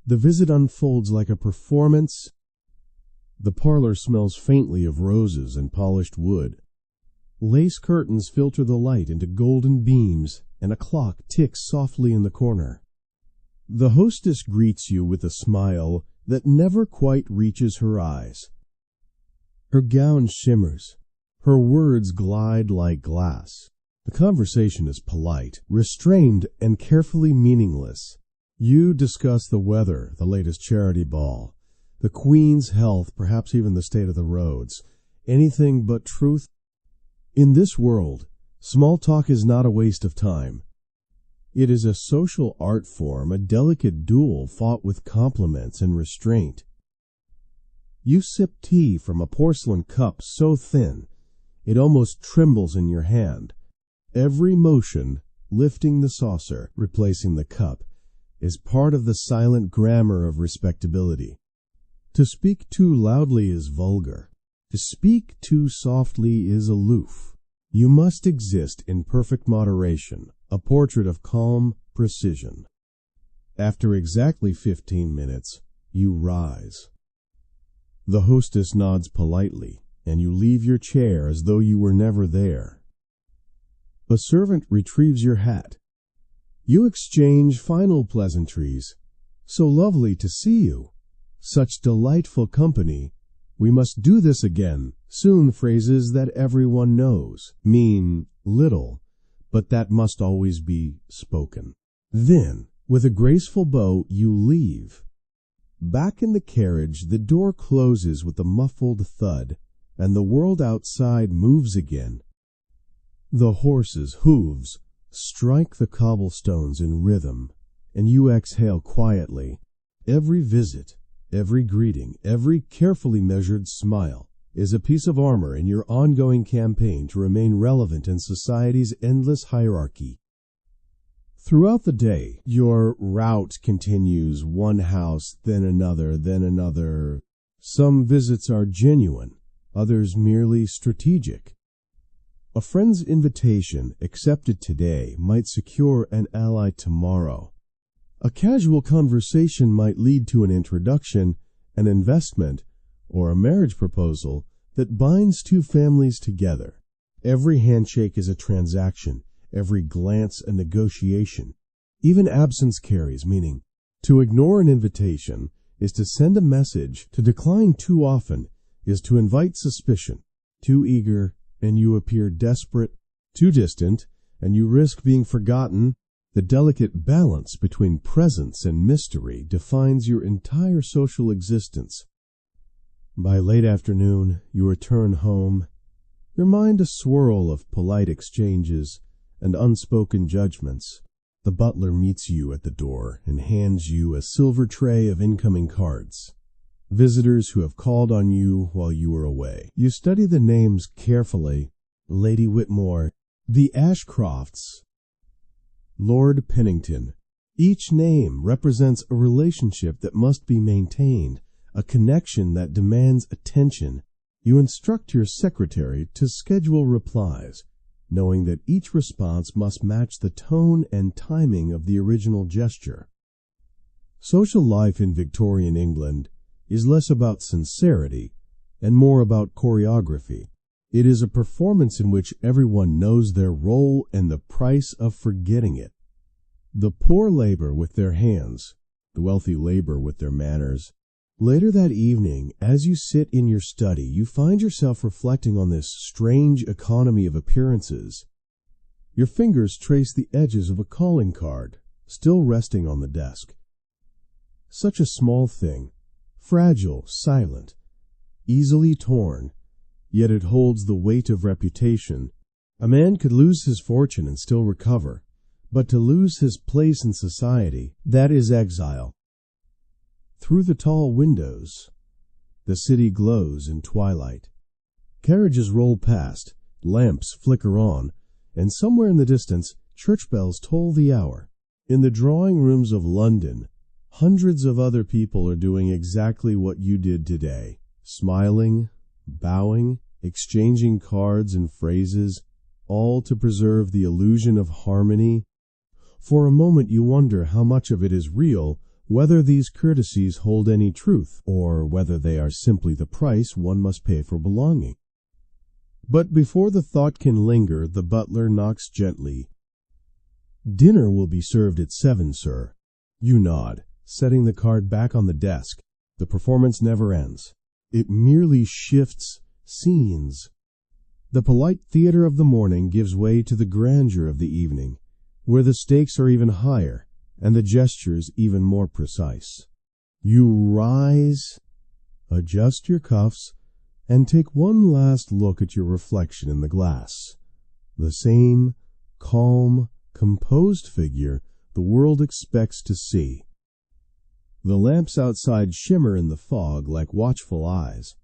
the visit unfolds like a performance. The parlor smells faintly of roses and polished wood. Lace curtains filter the light into golden beams, and a clock ticks softly in the corner. The hostess greets you with a smile that never quite reaches her eyes. Her gown shimmers. Her words glide like glass. The conversation is polite, restrained, and carefully meaningless. You discuss the weather, the latest charity ball, the Queen's health, perhaps even the state of the roads. Anything but truth. In this world, small talk is not a waste of time. It is a social art form, a delicate duel fought with compliments and restraint. You sip tea from a porcelain cup so thin it almost trembles in your hand. Every motion, lifting the saucer, replacing the cup, is part of the silent grammar of respectability. To speak too loudly is vulgar. To speak too softly is aloof. You must exist in perfect moderation, a portrait of calm precision. After exactly 15 minutes, you rise. The hostess nods politely, and you leave your chair as though you were never there. A servant retrieves your hat. You exchange final pleasantries. So lovely to see you. Such delightful company. We must do this again. Soon phrases that everyone knows mean little, but that must always be spoken. Then, with a graceful bow, you leave. Back in the carriage, the door closes with a muffled thud, and the world outside moves again. The horse's hooves strike the cobblestones in rhythm, and you exhale quietly. Every visit, every greeting, every carefully measured smile is a piece of armor in your ongoing campaign to remain relevant in society's endless hierarchy. Throughout the day, your route continues, one house, then another, then another. Some visits are genuine, others merely strategic. A friend's invitation accepted today might secure an ally tomorrow. A casual conversation might lead to an introduction, an investment, or a marriage proposal that binds two families together. Every handshake is a transaction, every glance a negotiation. Even absence carries meaning. To ignore an invitation is to send a message. To decline too often is to invite suspicion. Too eager, and you appear desperate. Too distant, and you risk being forgotten. The delicate balance between presence and mystery defines your entire social existence. By late afternoon, you return home, your mind a swirl of polite exchanges and unspoken judgments. The butler meets you at the door and hands you a silver tray of incoming cards. Visitors who have called on you while you were away. You study the names carefully. Lady Whitmore, the Ashcrofts, Lord Pennington. Each name represents a relationship that must be maintained, a connection that demands attention. You instruct your secretary to schedule replies, knowing that each response must match the tone and timing of the original gesture. Social life in Victorian England is less about sincerity and more about choreography. It is a performance in which everyone knows their role and the price of forgetting it. The poor labor with their hands, the wealthy labor with their manners. Later that evening, as you sit in your study, you find yourself reflecting on this strange economy of appearances. Your fingers trace the edges of a calling card, still resting on the desk. Such a small thing, fragile, silent, easily torn, yet it holds the weight of reputation. A man could lose his fortune and still recover, but to lose his place in society, that is exile. Through the tall windows, the city glows in twilight. Carriages roll past, lamps flicker on, and somewhere in the distance, church bells toll the hour. In the drawing rooms of London, hundreds of other people are doing exactly what you did today, smiling, bowing, exchanging cards and phrases, all to preserve the illusion of harmony. For a moment you wonder how much of it is real, whether these courtesies hold any truth, or whether they are simply the price one must pay for belonging. But before the thought can linger, the butler knocks gently. "Dinner will be served at 7, sir." You nod, setting the card back on the desk. The performance never ends. It merely shifts scenes. The polite theater of the morning gives way to the grandeur of the evening, where the stakes are even higher and the gestures even more precise. You rise, adjust your cuffs, and take one last look at your reflection in the glass. The same calm, composed figure the world expects to see. The lamps outside shimmer in the fog like watchful eyes.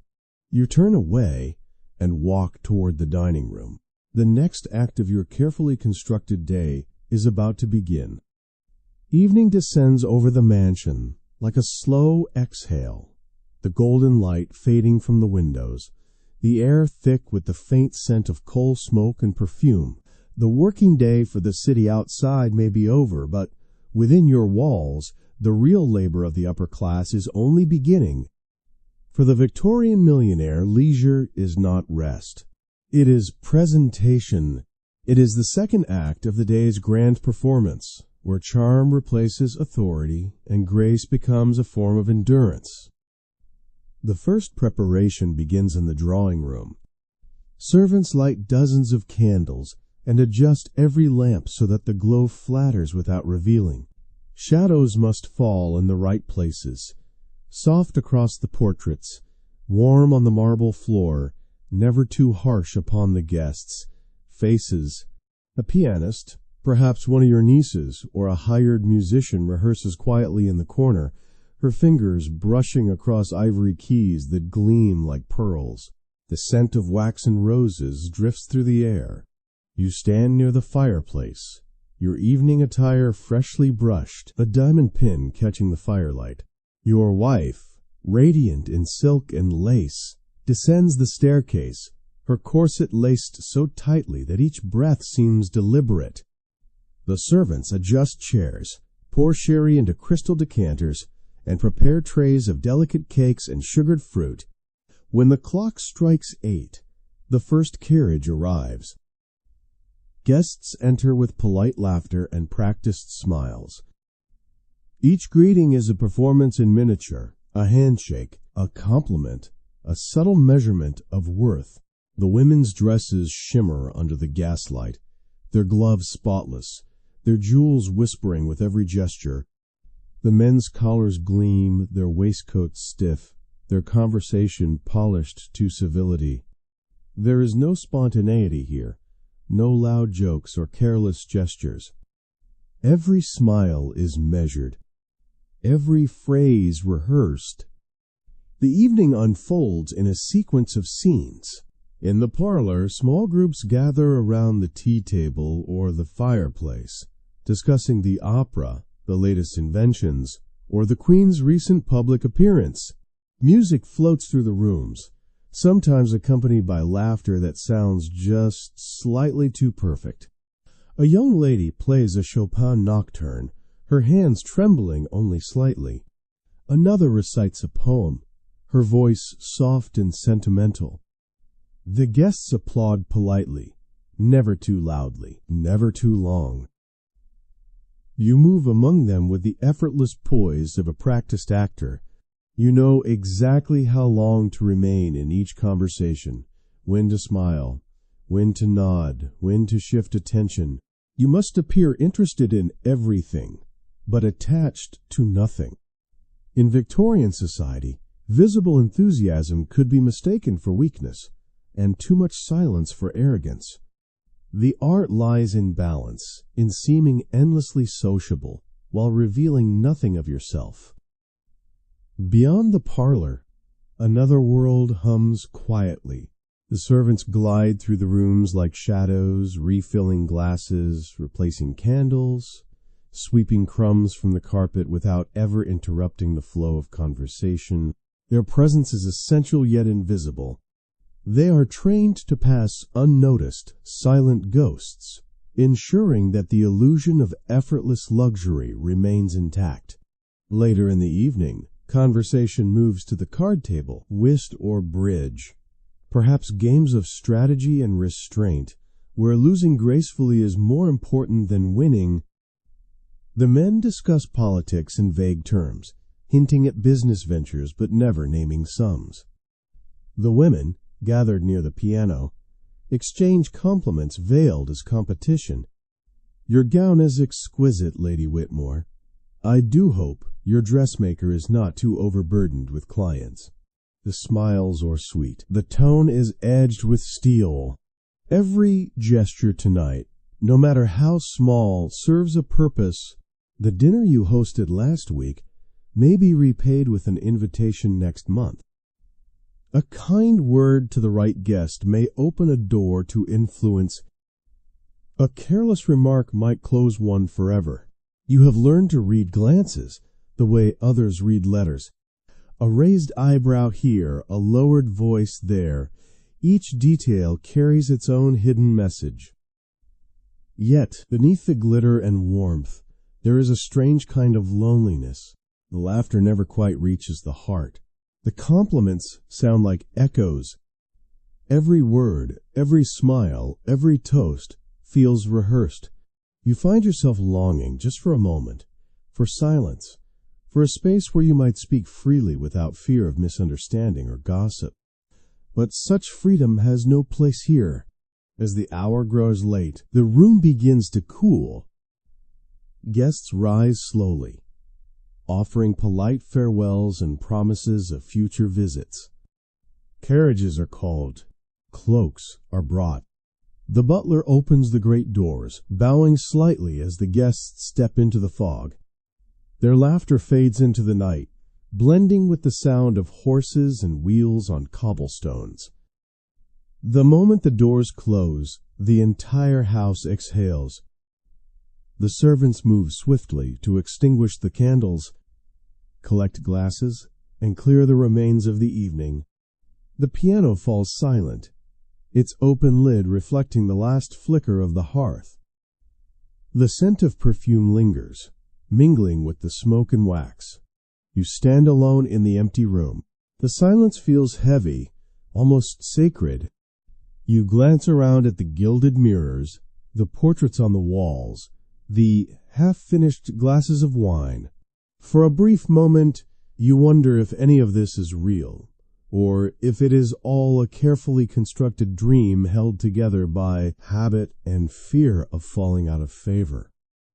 You turn away and walk toward the dining room. The next act of your carefully constructed day is about to begin. Evening descends over the mansion like a slow exhale, the golden light fading from the windows, the air thick with the faint scent of coal smoke and perfume. The working day for the city outside may be over, but Within your walls, the real labor of the upper class is only beginning. For the Victorian millionaire, leisure is not rest. It is presentation. It is the second act of the day's grand performance, where charm replaces authority and grace becomes a form of endurance. The first preparation begins in the drawing room. Servants light dozens of candles and adjust every lamp so that the glow flatters without revealing. Shadows must fall in the right places, soft across the portraits, warm on the marble floor, never too harsh upon the guests' faces. A pianist, perhaps one of your nieces, or a hired musician rehearses quietly in the corner, her fingers brushing across ivory keys that gleam like pearls. The scent of waxen roses drifts through the air. You stand near the fireplace, your evening attire freshly brushed, a diamond pin catching the firelight. Your wife, radiant in silk and lace, descends the staircase, her corset laced so tightly that each breath seems deliberate. The servants adjust chairs, pour sherry into crystal decanters, and prepare trays of delicate cakes and sugared fruit. When the clock strikes 8, the first carriage arrives. Guests enter with polite laughter and practiced smiles. Each greeting is a performance in miniature, a handshake, a compliment, a subtle measurement of worth. The women's dresses shimmer under the gaslight, their gloves spotless, their jewels whispering with every gesture. The men's collars gleam, their waistcoats stiff, their conversation polished to civility. There is no spontaneity here, no loud jokes or careless gestures. Every smile is measured, every phrase rehearsed. The evening unfolds in a sequence of scenes. In the parlor, small groups gather around the tea table or the fireplace, discussing the opera, the latest inventions, or the Queen's recent public appearance. Music floats through the rooms, sometimes accompanied by laughter that sounds just slightly too perfect. A young lady plays a Chopin nocturne, her hands trembling only slightly. Another recites a poem, her voice soft and sentimental. The guests applaud politely, never too loudly, never too long. You move among them with the effortless poise of a practiced actor. You know exactly how long to remain in each conversation, when to smile, when to nod, when to shift attention. You must appear interested in everything, but attached to nothing. In Victorian society, visible enthusiasm could be mistaken for weakness, and too much silence for arrogance. The art lies in balance, in seeming endlessly sociable, while revealing nothing of yourself. Beyond the parlor, another world hums quietly. The servants glide through the rooms like shadows, refilling glasses, replacing candles, sweeping crumbs from the carpet without ever interrupting the flow of conversation. Their presence is essential yet invisible. They are trained to pass unnoticed, silent ghosts, ensuring that the illusion of effortless luxury remains intact. Later in the evening, conversation moves to the card table, whist or bridge, perhaps games of strategy and restraint, where losing gracefully is more important than winning. The men discuss politics in vague terms, hinting at business ventures but never naming sums. The women, gathered near the piano, exchange compliments veiled as competition. "Your gown is exquisite, Lady Whitmore. I do hope your dressmaker is not too overburdened with clients." The smiles are sweet. The tone is edged with steel. Every gesture tonight, no matter how small, serves a purpose. The dinner you hosted last week may be repaid with an invitation next month. A kind word to the right guest may open a door to influence. A careless remark might close one forever. You have learned to read glances the way others read letters. A raised eyebrow here, a lowered voice there. Each detail carries its own hidden message. Yet, beneath the glitter and warmth, There is a strange kind of loneliness. The laughter never quite reaches the heart. The compliments sound like echoes. Every word, every smile, every toast feels rehearsed. You find yourself longing, just for a moment, for silence, for a space where you might speak freely without fear of misunderstanding or gossip. But such freedom has no place here. As the hour grows late, the room begins to cool. Guests rise slowly, offering polite farewells and promises of future visits. Carriages are called. Cloaks are brought. The butler opens the great doors, bowing slightly as the guests step into the fog. Their laughter fades into the night, blending with the sound of horses and wheels on cobblestones. The moment the doors close, the entire house exhales. The servants move swiftly to extinguish the candles, collect glasses, and clear the remains of the evening. The piano falls silent, its open lid reflecting the last flicker of the hearth. The scent of perfume lingers, mingling with the smoke and wax. You stand alone in the empty room. The silence feels heavy, almost sacred. You glance around at the gilded mirrors, the portraits on the walls, the half-finished glasses of wine. For a brief moment, you wonder if any of this is real, or if it is all a carefully constructed dream held together by habit and fear of falling out of favor.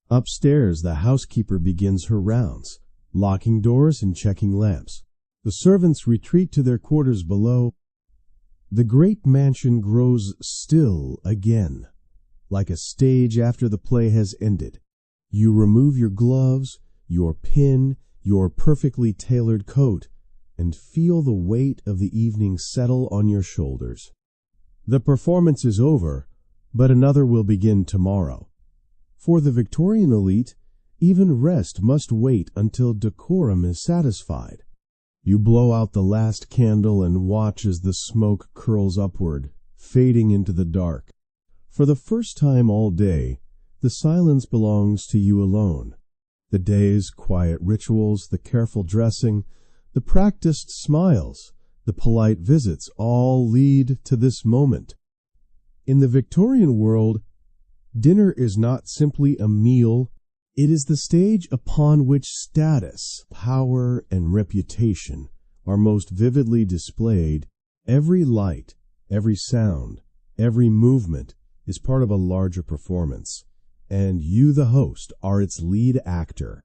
Upstairs, the housekeeper begins her rounds, locking doors and checking lamps. The servants retreat to their quarters below. The great mansion grows still again, like a stage after the play has ended. You remove your gloves, your pin, your perfectly tailored coat, and feel the weight of the evening settle on your shoulders. The performance is over, but another will begin tomorrow. For the Victorian elite, even rest must wait until decorum is satisfied. You blow out the last candle and watch as the smoke curls upward, fading into the dark. For the first time all day, the silence belongs to you alone. The day's quiet rituals, the careful dressing, the practiced smiles, the polite visits all lead to this moment. In the Victorian world, dinner is not simply a meal. It is the stage upon which status, power, and reputation are most vividly displayed. Every light, every sound, every movement is part of a larger performance, and you, the host, are its lead actor.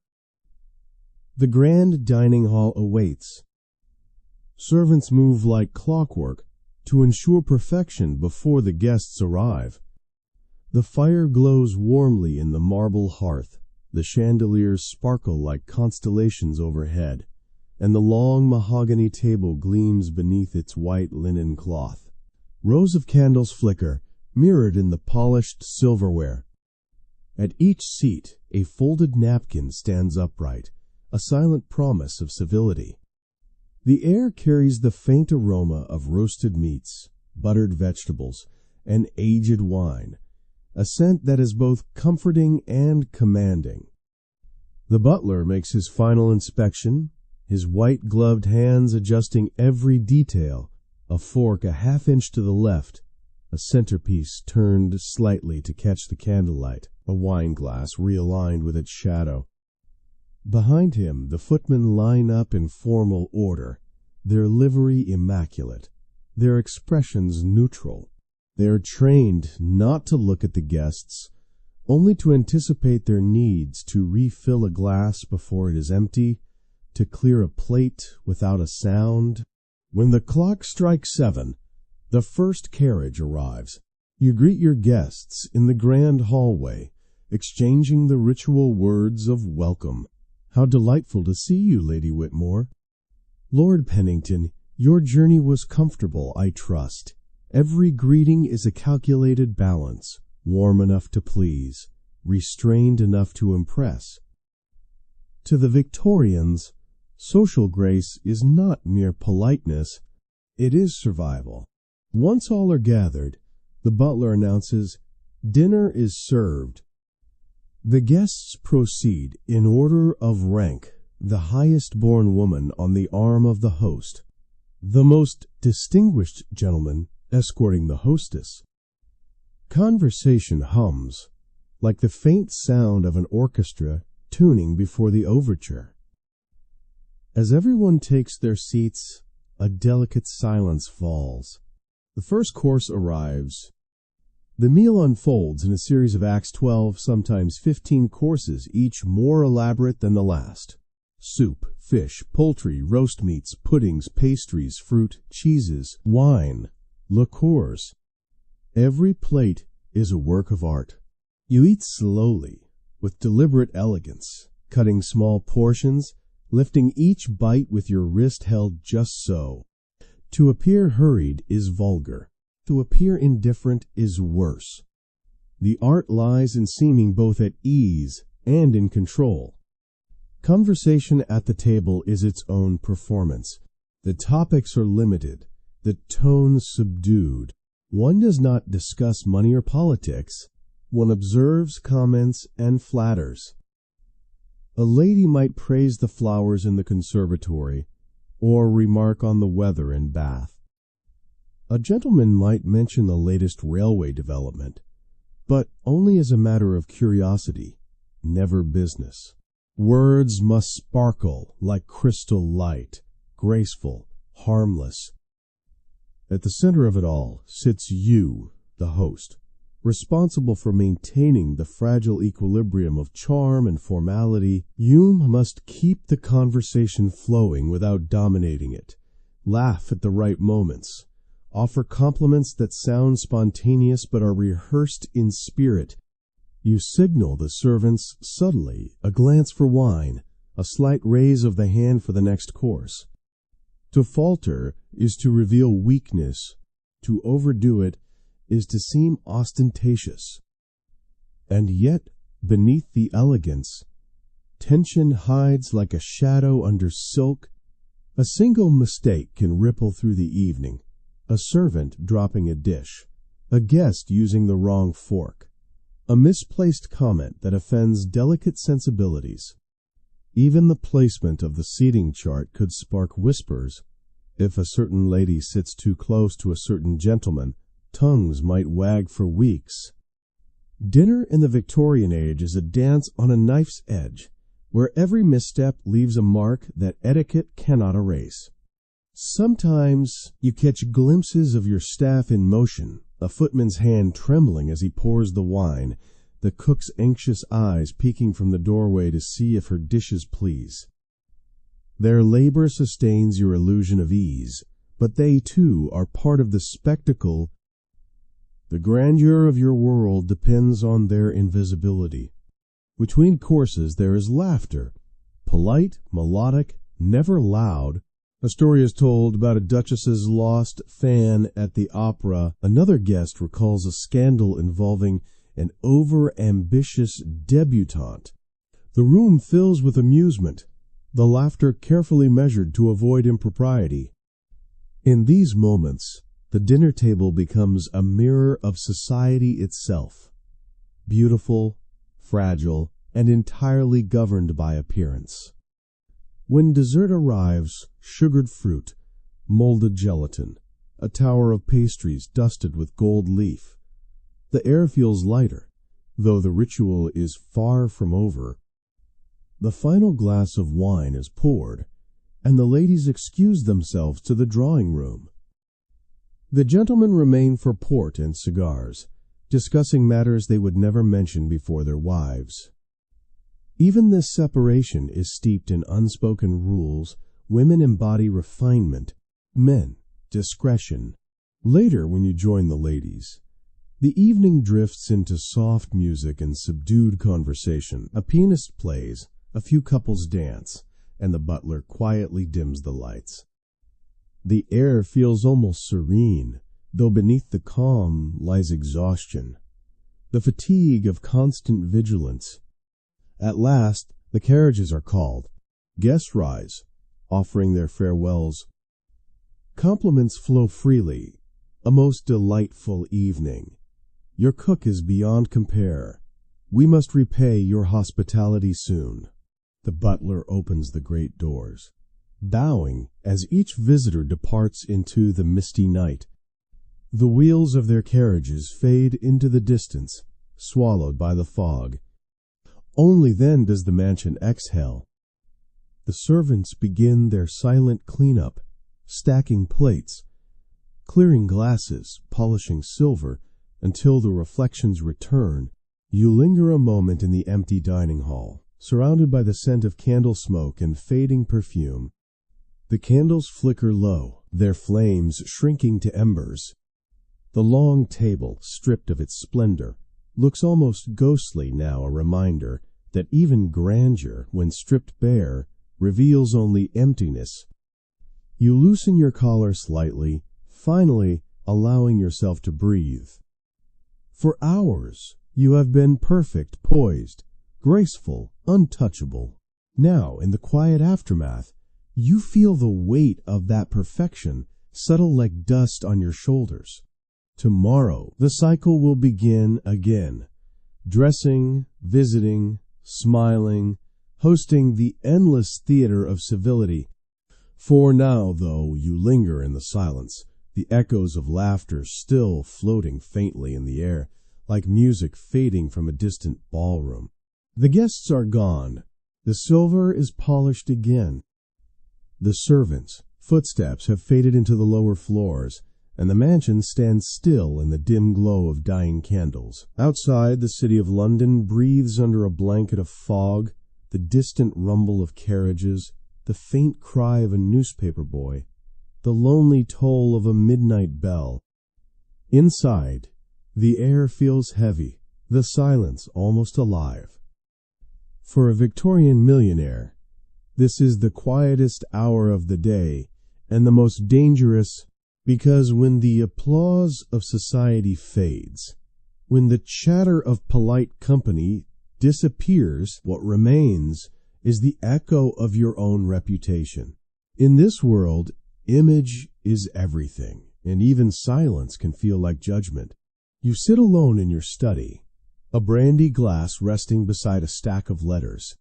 The grand dining hall awaits. Servants move like clockwork to ensure perfection before the guests arrive. The fire glows warmly in the marble hearth. The chandeliers sparkle like constellations overhead, and the long mahogany table gleams beneath its white linen cloth. Rows of candles flicker, mirrored in the polished silverware. At each seat, a folded napkin stands upright, a silent promise of civility. The air carries the faint aroma of roasted meats, buttered vegetables, and aged wine, a scent that is both comforting and commanding. The butler makes his final inspection, his white-gloved hands adjusting every detail, a fork a half-inch to the left, a centerpiece turned slightly to catch the candlelight, a wine glass realigned with its shadow. Behind him, the footmen line up in formal order, their livery immaculate, their expressions neutral. They are trained not to look at the guests, only to anticipate their needs, to refill a glass before it is empty, to clear a plate without a sound. When the clock strikes 7, the first carriage arrives. You greet your guests in the grand hallway, exchanging the ritual words of welcome. "How delightful to see you, Lady Whitmore." "Lord Pennington, your journey was comfortable, I trust." Every greeting is a calculated balance, warm enough to please, restrained enough to impress. To the Victorians, social grace is not mere politeness, it is survival. Once all are gathered, the butler announces, "Dinner is served." The guests proceed in order of rank, the highest-born woman on the arm of the host, the most distinguished gentleman escorting the hostess. Conversation hums, like the faint sound of an orchestra tuning before the overture. As everyone takes their seats, a delicate silence falls. The first course arrives. The meal unfolds in a series of acts 12, sometimes 15 courses, each more elaborate than the last. Soup, fish, poultry, roast meats, puddings, pastries, fruit, cheeses, wine, liqueurs. Every plate is a work of art. You eat slowly, with deliberate elegance, cutting small portions, lifting each bite with your wrist held just so. To appear hurried is vulgar. To appear indifferent is worse. The art lies in seeming both at ease and in control. Conversation at the table is its own performance. The topics are limited, the tone subdued. One does not discuss money or politics. One observes, comments, and flatters. A lady might praise the flowers in the conservatory, or remark on the weather in Bath. A gentleman might mention the latest railway development, but only as a matter of curiosity, never business. Words must sparkle like crystal light, graceful, harmless. At the center of it all sits you, the host, responsible for maintaining the fragile equilibrium of charm and formality. You must keep the conversation flowing without dominating it, laugh at the right moments, offer compliments that sound spontaneous but are rehearsed in spirit. You signal the servants subtly, a glance for wine, a slight raise of the hand for the next course. To falter is to reveal weakness. To overdo it is to seem ostentatious. And yet, beneath the elegance, tension hides like a shadow under silk. A single mistake can ripple through the evening. A servant dropping a dish, a guest using the wrong fork, a misplaced comment that offends delicate sensibilities. Even the placement of the seating chart could spark whispers. If a certain lady sits too close to a certain gentleman, tongues might wag for weeks. Dinner in the Victorian age is a dance on a knife's edge, where every misstep leaves a mark that etiquette cannot erase. Sometimes you catch glimpses of your staff in motion, a footman's hand trembling as he pours the wine, the cook's anxious eyes peeking from the doorway to see if her dishes please. Their labor sustains your illusion of ease, but they, too, are part of the spectacle. The grandeur of your world depends on their invisibility. Between courses there is laughter, polite, melodic, never loud. A story is told about a duchess's lost fan at the opera. Another guest recalls a scandal involving an over-ambitious debutante. The room fills with amusement, the laughter carefully measured to avoid impropriety. In these moments, the dinner table becomes a mirror of society itself, beautiful, fragile, and entirely governed by appearance. When dessert arrives, sugared fruit, molded gelatin, a tower of pastries dusted with gold leaf, the air feels lighter, though the ritual is far from over. The final glass of wine is poured, and the ladies excuse themselves to the drawing-room. The gentlemen remain for port and cigars, discussing matters they would never mention before their wives. Even this separation is steeped in unspoken rules. Women embody refinement, men discretion. Later, when you join the ladies, the evening drifts into soft music and subdued conversation. A pianist plays, a few couples dance, and the butler quietly dims the lights. The air feels almost serene, though beneath the calm lies exhaustion, the fatigue of constant vigilance. At last, the carriages are called. Guests rise, offering their farewells. Compliments flow freely. A most delightful evening. Your cook is beyond compare. We must repay your hospitality soon." The butler opens the great doors, bowing as each visitor departs into the misty night. The wheels of their carriages fade into the distance, swallowed by the fog. Only then does the mansion exhale. The servants begin their silent cleanup, stacking plates, clearing glasses, polishing silver, until the reflections return. You linger a moment in the empty dining hall, surrounded by the scent of candle smoke and fading perfume. The candles flicker low, their flames shrinking to embers. The long table, stripped of its splendor, looks almost ghostly now, a reminder that even grandeur, when stripped bare, reveals only emptiness. You loosen your collar slightly, finally allowing yourself to breathe. For hours you have been perfect, poised, graceful, untouchable. Now, in the quiet aftermath, you feel the weight of that perfection settle like dust on your shoulders. Tomorrow the cycle will begin again, dressing, visiting, smiling, hosting the endless theater of civility. For now, though, you linger in the silence, the echoes of laughter still floating faintly in the air, like music fading from a distant ballroom. The guests are gone. The silver is polished again. The servants' footsteps have faded into the lower floors, and the mansion stands still in the dim glow of dying candles. Outside, the city of London breathes under a blanket of fog, the distant rumble of carriages, the faint cry of a newspaper boy, the lonely toll of a midnight bell. Inside, the air feels heavy, the silence almost alive. For a Victorian millionaire, this is the quietest hour of the day, and the most dangerous, because when the applause of society fades, when the chatter of polite company disappears, what remains is the echo of your own reputation. In this world, image is everything, and even silence can feel like judgment. You sit alone in your study, a brandy glass resting beside a stack of letters.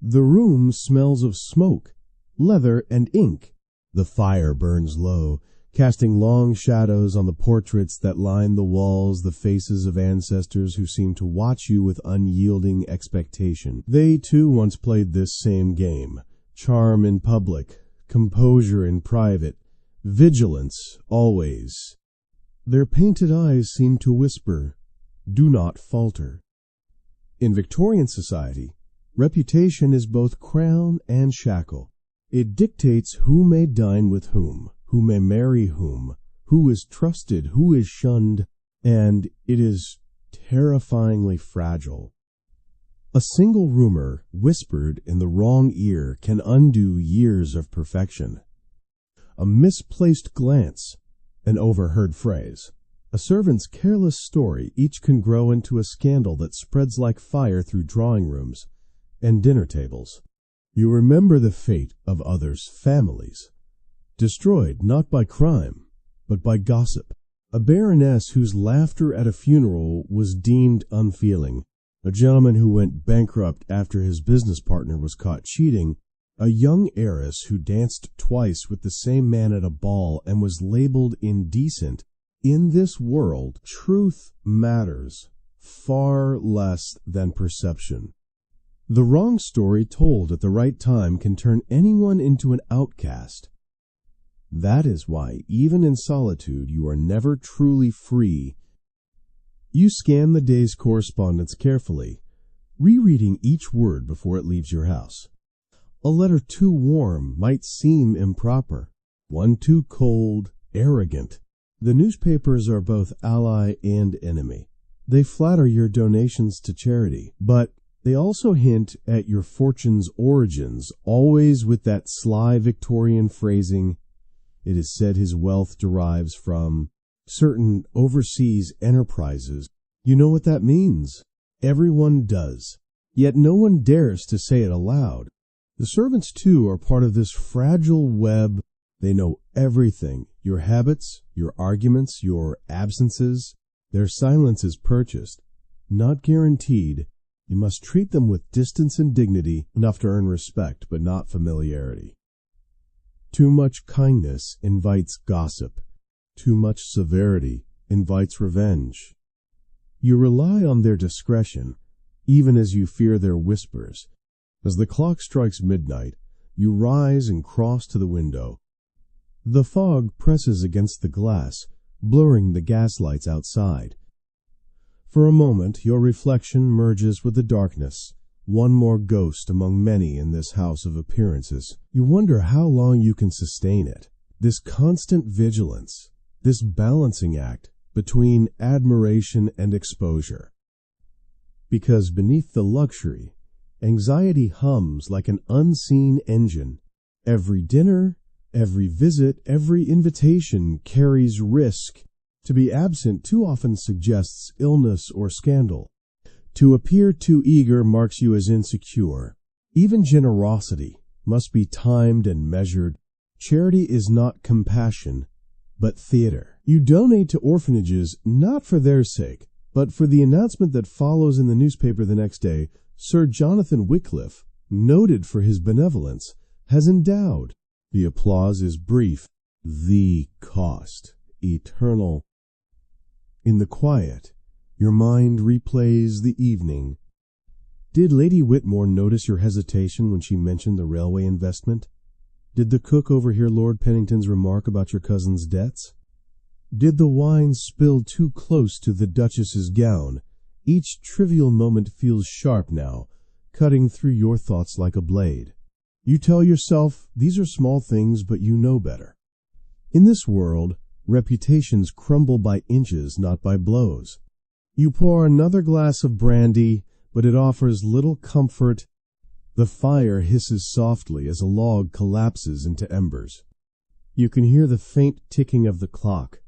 The room smells of smoke, leather, and ink. The fire burns low, casting long shadows on the portraits that line the walls, the faces of ancestors who seem to watch you with unyielding expectation. They, too, once played this same game. Charm in public, composure in private, vigilance always. Their painted eyes seem to whisper, "Do not falter." In Victorian society, reputation is both crown and shackle. It dictates who may dine with whom, who may marry whom, who is trusted, who is shunned, and it is terrifyingly fragile. A single rumor whispered in the wrong ear can undo years of perfection. A misplaced glance, an overheard phrase, a servant's careless story, each can grow into a scandal that spreads like fire through drawing rooms and dinner tables. You remember the fate of others' families, destroyed not by crime, but by gossip. A baroness whose laughter at a funeral was deemed unfeeling, a gentleman who went bankrupt after his business partner was caught cheating, a young heiress who danced twice with the same man at a ball and was labeled indecent. In this world, truth matters far less than perception. The wrong story told at the right time can turn anyone into an outcast. That is why, even in solitude, you are never truly free. You scan the day's correspondence carefully, rereading each word before it leaves your house. A letter too warm might seem improper, one too cold, arrogant. The newspapers are both ally and enemy. They flatter your donations to charity, but they also hint at your fortune's origins, always with that sly Victorian phrasing, "It is said his wealth derives from certain overseas enterprises." You know what that means. Everyone does, yet no one dares to say it aloud. The servants, too, are part of this fragile web. They know everything, your habits, your arguments, your absences. Their silence is purchased. not guaranteed. You must treat them with distance and dignity, enough to earn respect, but not familiarity. Too much kindness invites gossip. Too much severity invites revenge. You rely on their discretion, even as you fear their whispers. As the clock strikes midnight, you rise and cross to the window. The fog presses against the glass, blurring the gaslights outside. For a moment, your reflection merges with the darkness, one more ghost among many in this house of appearances. You wonder how long you can sustain it, this constant vigilance, this balancing act between admiration and exposure. Because beneath the luxury, anxiety hums like an unseen engine. Every dinner, every visit, every invitation carries risk. To be absent too often suggests illness or scandal. To appear too eager marks you as insecure. Even generosity must be timed and measured. Charity is not compassion, but theater. You donate to orphanages not for their sake, but for the announcement that follows in the newspaper the next day: Sir Jonathan Wycliffe, noted for his benevolence, has endowed. The applause is brief. The cost, eternal. In the quiet, your mind replays the evening. Did Lady Whitmore notice your hesitation when she mentioned the railway investment? Did the cook overhear Lord Pennington's remark about your cousin's debts? Did the wine spill too close to the Duchess's gown? Each trivial moment feels sharp now, cutting through your thoughts like a blade. You tell yourself these are small things, but you know better. In this world, reputations crumble by inches, not by blows. You pour another glass of brandy, but it offers little comfort. The fire hisses softly as a log collapses into embers. You can hear the faint ticking of the clock,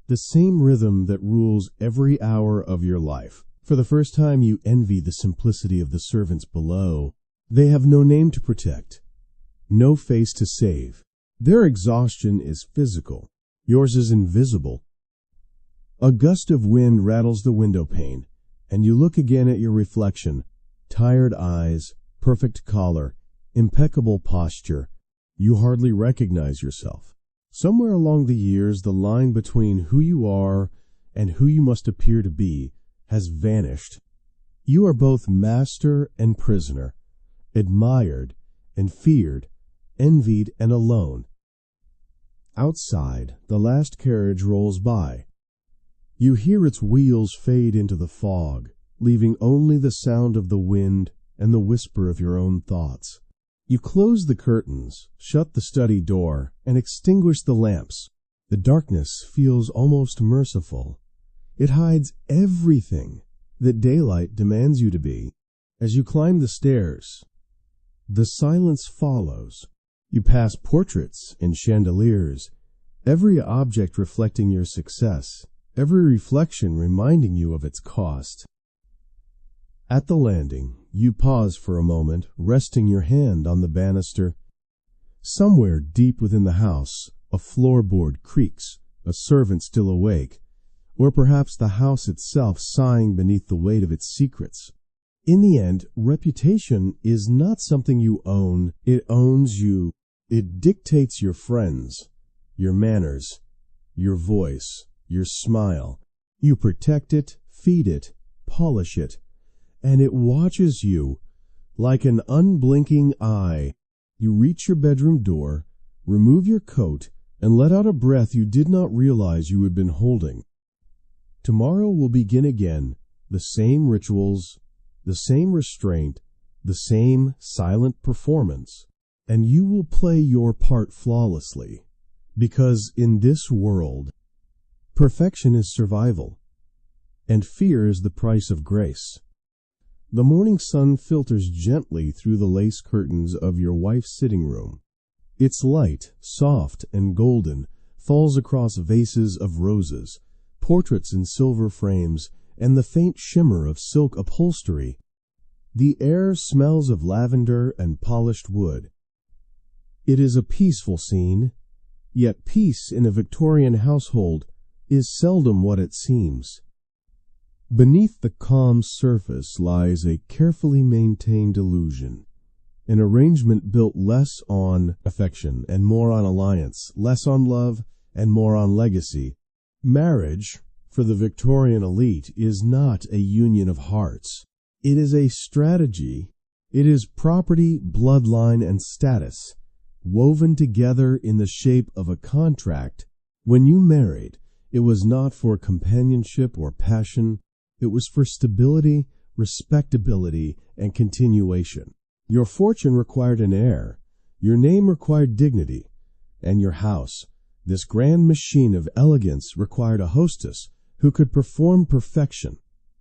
the same rhythm that rules every hour of your life. For the first time you envy the simplicity of the servants below. They have no name to protect, no face to save. Their exhaustion is physical. Yours is invisible. A gust of wind rattles the window pane, and you look again at your reflection. Tired eyes, perfect collar, impeccable posture. You hardly recognize yourself. Somewhere along the years, the line between who you are and who you must appear to be has vanished. You are both master and prisoner, admired and feared, envied and alone. Outside, the last carriage rolls by. You hear its wheels fade into the fog, leaving only the sound of the wind and the whisper of your own thoughts. You close the curtains, shut the study door, and extinguish the lamps. The darkness feels almost merciful. It hides everything that daylight demands you to be. As you climb the stairs, the silence follows. You pass portraits and chandeliers, every object reflecting your success, every reflection reminding you of its cost. At the landing, you pause for a moment, resting your hand on the banister. Somewhere deep within the house, a floorboard creaks, a servant still awake, or perhaps the house itself sighing beneath the weight of its secrets. In the end, reputation is not something you own, it owns you. It dictates your friends, your manners, your voice, your smile. You protect it, feed it, polish it, and it watches you like an unblinking eye. You reach your bedroom door, remove your coat, and let out a breath you did not realize you had been holding. Tomorrow will begin again, the same rituals, the same restraint, the same silent performance, and you will play your part flawlessly, because in this world, perfection is survival, and fear is the price of grace. The morning sun filters gently through the lace curtains of your wife's sitting room. Its light, soft and golden, falls across vases of roses, portraits in silver frames, and the faint shimmer of silk upholstery. The air smells of lavender and polished wood. It is a peaceful scene, yet peace in a Victorian household is seldom what it seems. Beneath the calm surface lies a carefully maintained illusion, an arrangement built less on affection and more on alliance, less on love and more on legacy. Marriage, for the Victorian elite, is not a union of hearts. It is a strategy. It is property, bloodline, and status, woven together in the shape of a contract. When you married, it was not for companionship or passion. It was for stability, respectability, and continuation. Your fortune required an heir. Your name required dignity. And your house, this grand machine of elegance, required a hostess who could perform perfection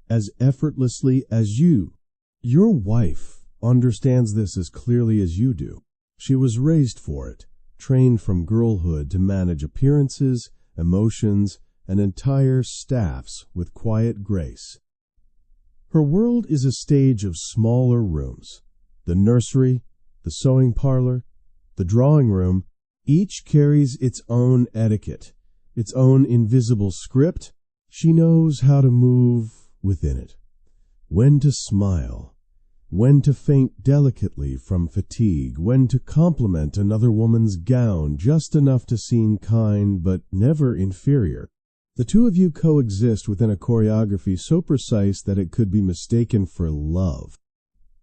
as effortlessly as you. Your wife understands this as clearly as you do. She was raised for it, trained from girlhood to manage appearances, emotions, and entire staffs with quiet grace. Her world is a stage of smaller rooms. The nursery, the sewing parlor, the drawing room, each carries its own etiquette, its own invisible script. She knows how to move within it, when to smile, when to faint delicately from fatigue, when to compliment another woman's gown just enough to seem kind but never inferior. The two of you coexist within a choreography so precise that it could be mistaken for love.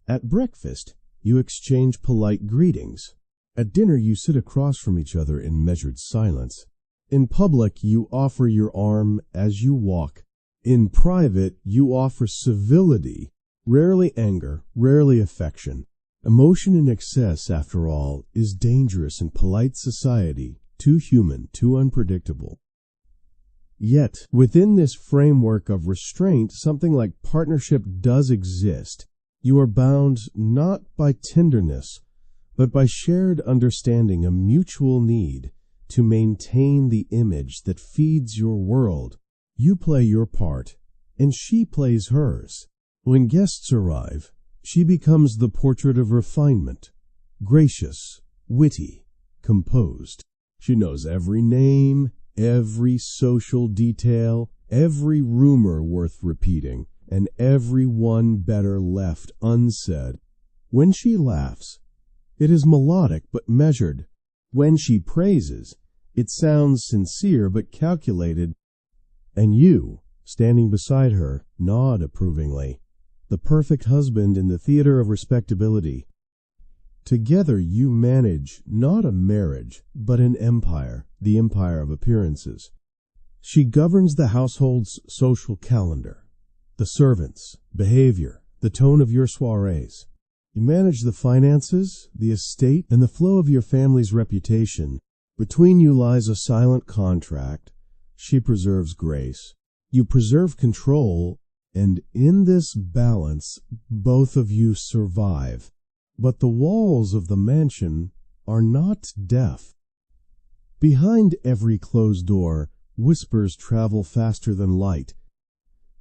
At breakfast, you exchange polite greetings. At dinner, you sit across from each other in measured silence. In public, you offer your arm as you walk. In private, you offer civility, rarely anger, rarely affection. Emotion in excess, after all, is dangerous in polite society, too human, too unpredictable. Yet, within this framework of restraint, something like partnership does exist. You are bound not by tenderness, but by shared understanding, a mutual need to maintain the image that feeds your world. You play your part, and she plays hers. When guests arrive, she becomes the portrait of refinement, gracious, witty, composed. She knows every name, every social detail, every rumor worth repeating, and every one better left unsaid. When she laughs, it is melodic but measured. When she praises, it sounds sincere but calculated. And you, standing beside her, nod approvingly. The perfect husband in the theater of respectability. Together you manage not a marriage, but an empire, the empire of appearances. She governs the household's social calendar, the servants, behavior, the tone of your soirees. You manage the finances, the estate, and the flow of your family's reputation. Between you lies a silent contract. She preserves grace. You preserve control, and in this balance, both of you survive. But the walls of the mansion are not deaf. Behind every closed door, whispers travel faster than light.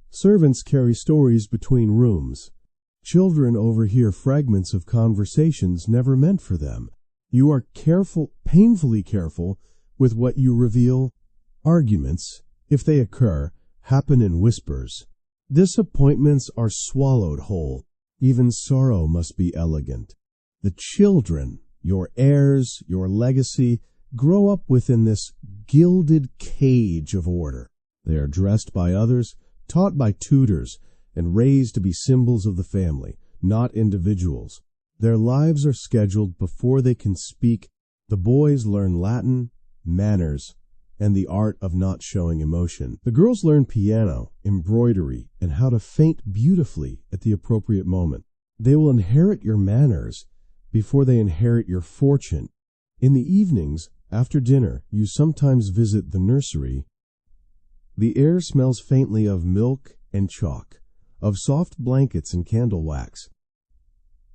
Servants carry stories between rooms. Children overhear fragments of conversations never meant for them. You are careful, painfully careful, with what you reveal. Arguments, if they occur, happen in whispers. Disappointments are swallowed whole. Even sorrow must be elegant. The children, your heirs, your legacy, grow up within this gilded cage of order. They are dressed by others, taught by tutors, and raised to be symbols of the family, not individuals. Their lives are scheduled before they can speak. The boys learn Latin, manners, and the art of not showing emotion. The girls learn piano, embroidery, and how to faint beautifully at the appropriate moment. They will inherit your manners before they inherit your fortune. In the evenings, after dinner, you sometimes visit the nursery. The air smells faintly of milk and chalk, of soft blankets and candle wax.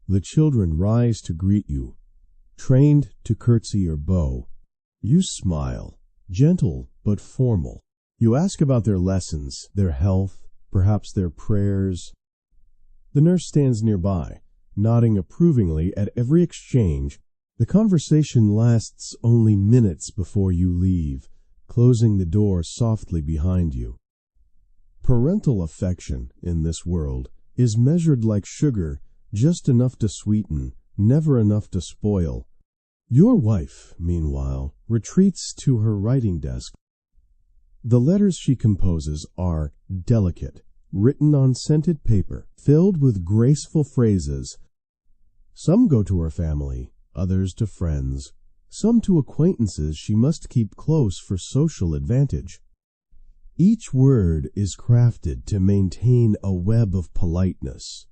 The children rise to greet you, trained to curtsy or bow. You smile, gentle but formal. You ask about their lessons, their health, perhaps their prayers. The nurse stands nearby, nodding approvingly at every exchange. The conversation lasts only minutes before you leave, closing the door softly behind you. Parental affection in this world is measured like sugar, just enough to sweeten, never enough to spoil. Your wife, meanwhile, retreats to her writing desk. The letters she composes are delicate, written on scented paper, filled with graceful phrases. Some go to her family, others to friends, some to acquaintances she must keep close for social advantage. Each word is crafted to maintain a web of politeness,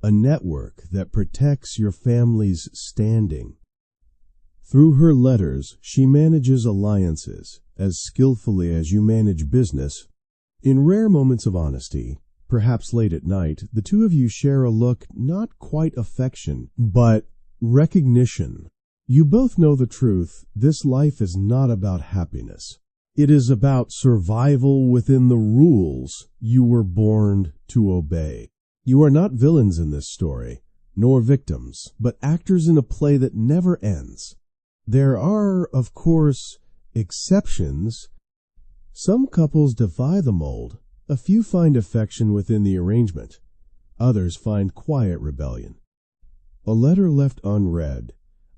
a network that protects your family's standing. Through her letters, she manages alliances as skillfully as you manage business. In rare moments of honesty, perhaps late at night, the two of you share a look not quite affection, but recognition. You both know the truth. This life is not about happiness. It is about survival within the rules you were born to obey. You are not villains in this story, nor victims, but actors in a play that never ends. There are, of course, exceptions. Some couples defy the mold. A few find affection within the arrangement. Others find quiet rebellion. A letter left unread,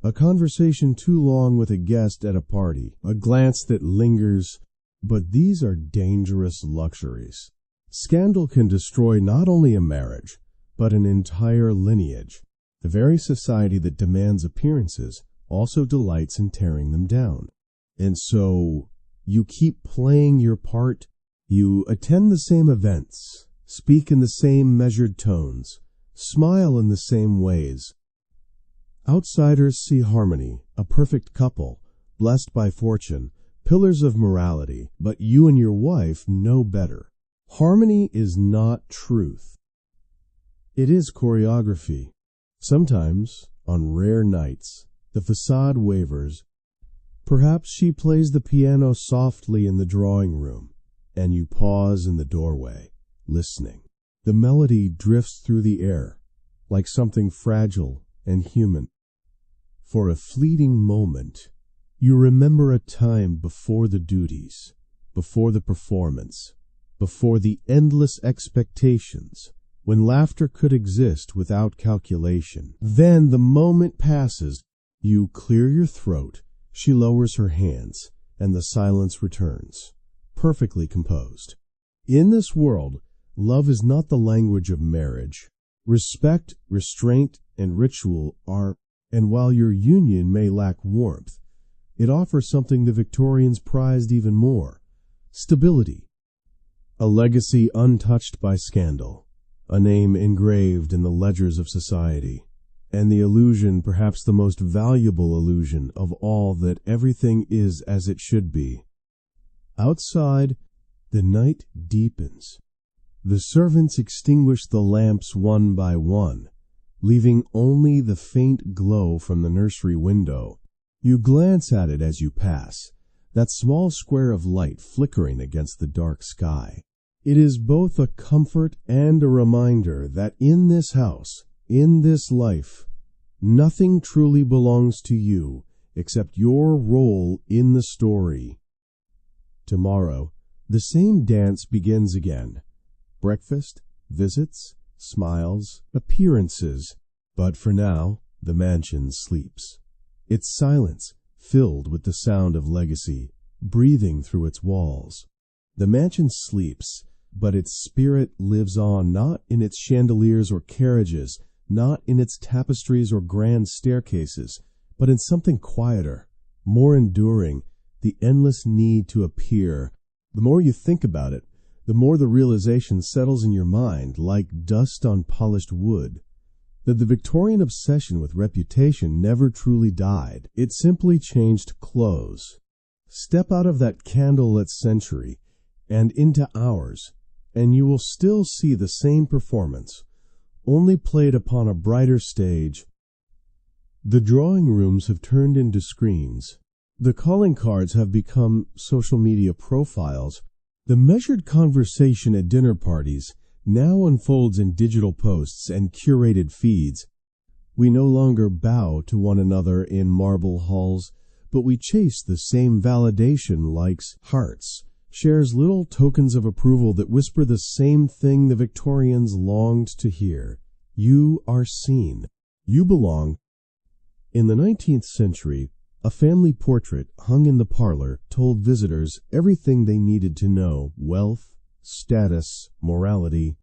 a conversation too long with a guest at a party, a glance that lingers. But these are dangerous luxuries. Scandal can destroy not only a marriage, but an entire lineage. The very society that demands appearances also delights in tearing them down. And so you keep playing your part. You attend the same events, speak in the same measured tones, smile in the same ways. Outsiders see harmony, a perfect couple, blessed by fortune, pillars of morality, but you and your wife know better. Harmony is not truth. It is choreography. Sometimes, on rare nights, the facade wavers. Perhaps she plays the piano softly in the drawing room, and you pause in the doorway, listening. The melody drifts through the air, like something fragile and human. For a fleeting moment, you remember a time before the duties, before the performance, before the endless expectations, when laughter could exist without calculation. Then the moment passes. You clear your throat, she lowers her hands, and the silence returns, perfectly composed. In this world, love is not the language of marriage. Respect, restraint, and ritual are, and while your union may lack warmth, it offers something the Victorians prized even more: stability. A legacy untouched by scandal, a name engraved in the ledgers of society, and the illusion, perhaps the most valuable illusion of all, that everything is as it should be. Outside, the night deepens. The servants extinguish the lamps one by one, leaving only the faint glow from the nursery window. You glance at it as you pass, that small square of light flickering against the dark sky. It is both a comfort and a reminder that in this house, in this life, nothing truly belongs to you except your role in the story. Tomorrow, the same dance begins again. Breakfast, visits, smiles, appearances. But for now, the mansion sleeps. Its silence filled with the sound of legacy, breathing through its walls. The mansion sleeps, but its spirit lives on, not in its chandeliers or carriages, not in its tapestries or grand staircases, but in something quieter, more enduring, the endless need to appear. The more you think about it, the more the realization settles in your mind like dust on polished wood, that the Victorian obsession with reputation never truly died. It simply changed clothes. Step out of that candlelit century and into ours, and you will still see the same performance, only played upon a brighter stage. The drawing rooms have turned into screens. The calling cards have become social media profiles. The measured conversation at dinner parties now unfolds in digital posts and curated feeds. We no longer bow to one another in marble halls, but we chase the same validation, likes, hearts, shares little tokens of approval that whisper the same thing the Victorians longed to hear. You are seen. You belong. In the 19th century, a family portrait hung in the parlor told visitors everything they needed to know: wealth, status, morality.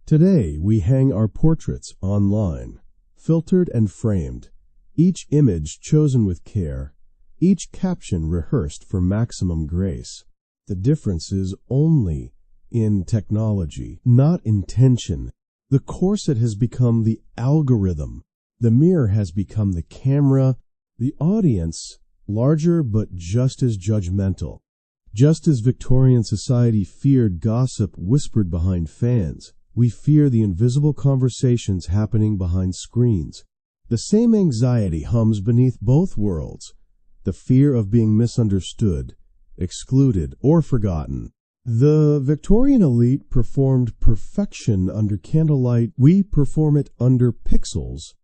Today, we hang our portraits online, filtered and framed, each image chosen with care, each caption rehearsed for maximum grace. The difference is only in technology, not intention. The corset has become the algorithm. The mirror has become the camera. The audience, larger but just as judgmental. Just as Victorian society feared gossip whispered behind fans, we fear the invisible conversations happening behind screens. The same anxiety hums beneath both worlds: the fear of being misunderstood, excluded, or forgotten. The Victorian elite performed perfection under candlelight. We perform it under pixels.